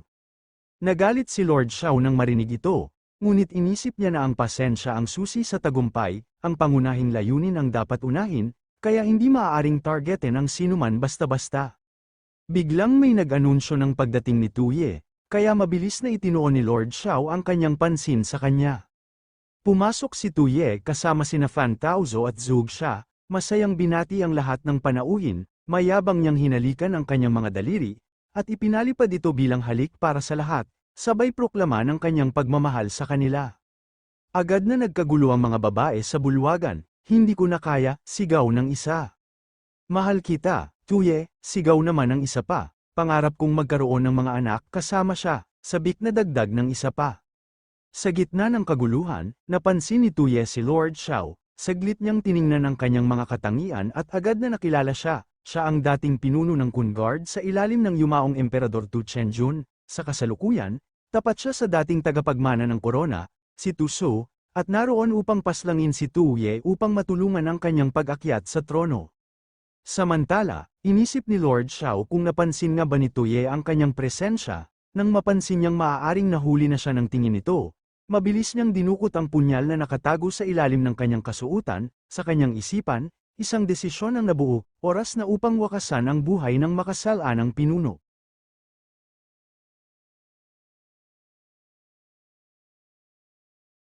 Nagalit si Lord Xiao nang marinig ito, ngunit inisip niya na ang pasensya ang susi sa tagumpay, ang pangunahing layunin ang dapat unahin, kaya hindi maaaring targetin ang sinuman basta-basta. Biglang may nag-anunsyo ng pagdating ni Tuye, kaya mabilis na itinuon ni Lord Xiao ang kanyang pansin sa kanya. Pumasok si Tuye kasama sina Fan Taozo at Zug Sha, masayang binati ang lahat ng panauhin. Mayabang niyang hinalikan ang kanyang mga daliri, at ipinalipad ito bilang halik para sa lahat, sabay proklama ng kanyang pagmamahal sa kanila. Agad na nagkagulo ang mga babae sa bulwagan, hindi ko na kaya, sigaw ng isa. Mahal kita, Tuye, sigaw naman ng isa pa. Pangarap kong magkaroon ng mga anak kasama siya, sabik na dagdag ng isa pa. Sa gitna ng kaguluhan, napansin ni Tuye si Lord Xiao, saglit niyang tiningnan ang kanyang mga katangian at agad na nakilala siya. Siya ang dating pinuno ng Kun Guard sa ilalim ng yumaong Emperador Tu Chenjun. Sa kasalukuyan, tapat siya sa dating tagapagmana ng korona, si Tu Su, at naroon upang paslangin si Tuye upang matulungan ang kanyang pag-akyat sa trono. Samantala, inisip ni Lord Xiao kung napansin nga ba ni Tuye ang kanyang presensya. Nang mapansin niyang maaaring nahuli na siya ng tingin nito, mabilis niyang dinukot ang punyal na nakatago sa ilalim ng kanyang kasuotan. Sa kanyang isipan, isang desisyon ang nabuo, oras na upang wakasan ang buhay ng makasalanang pinuno.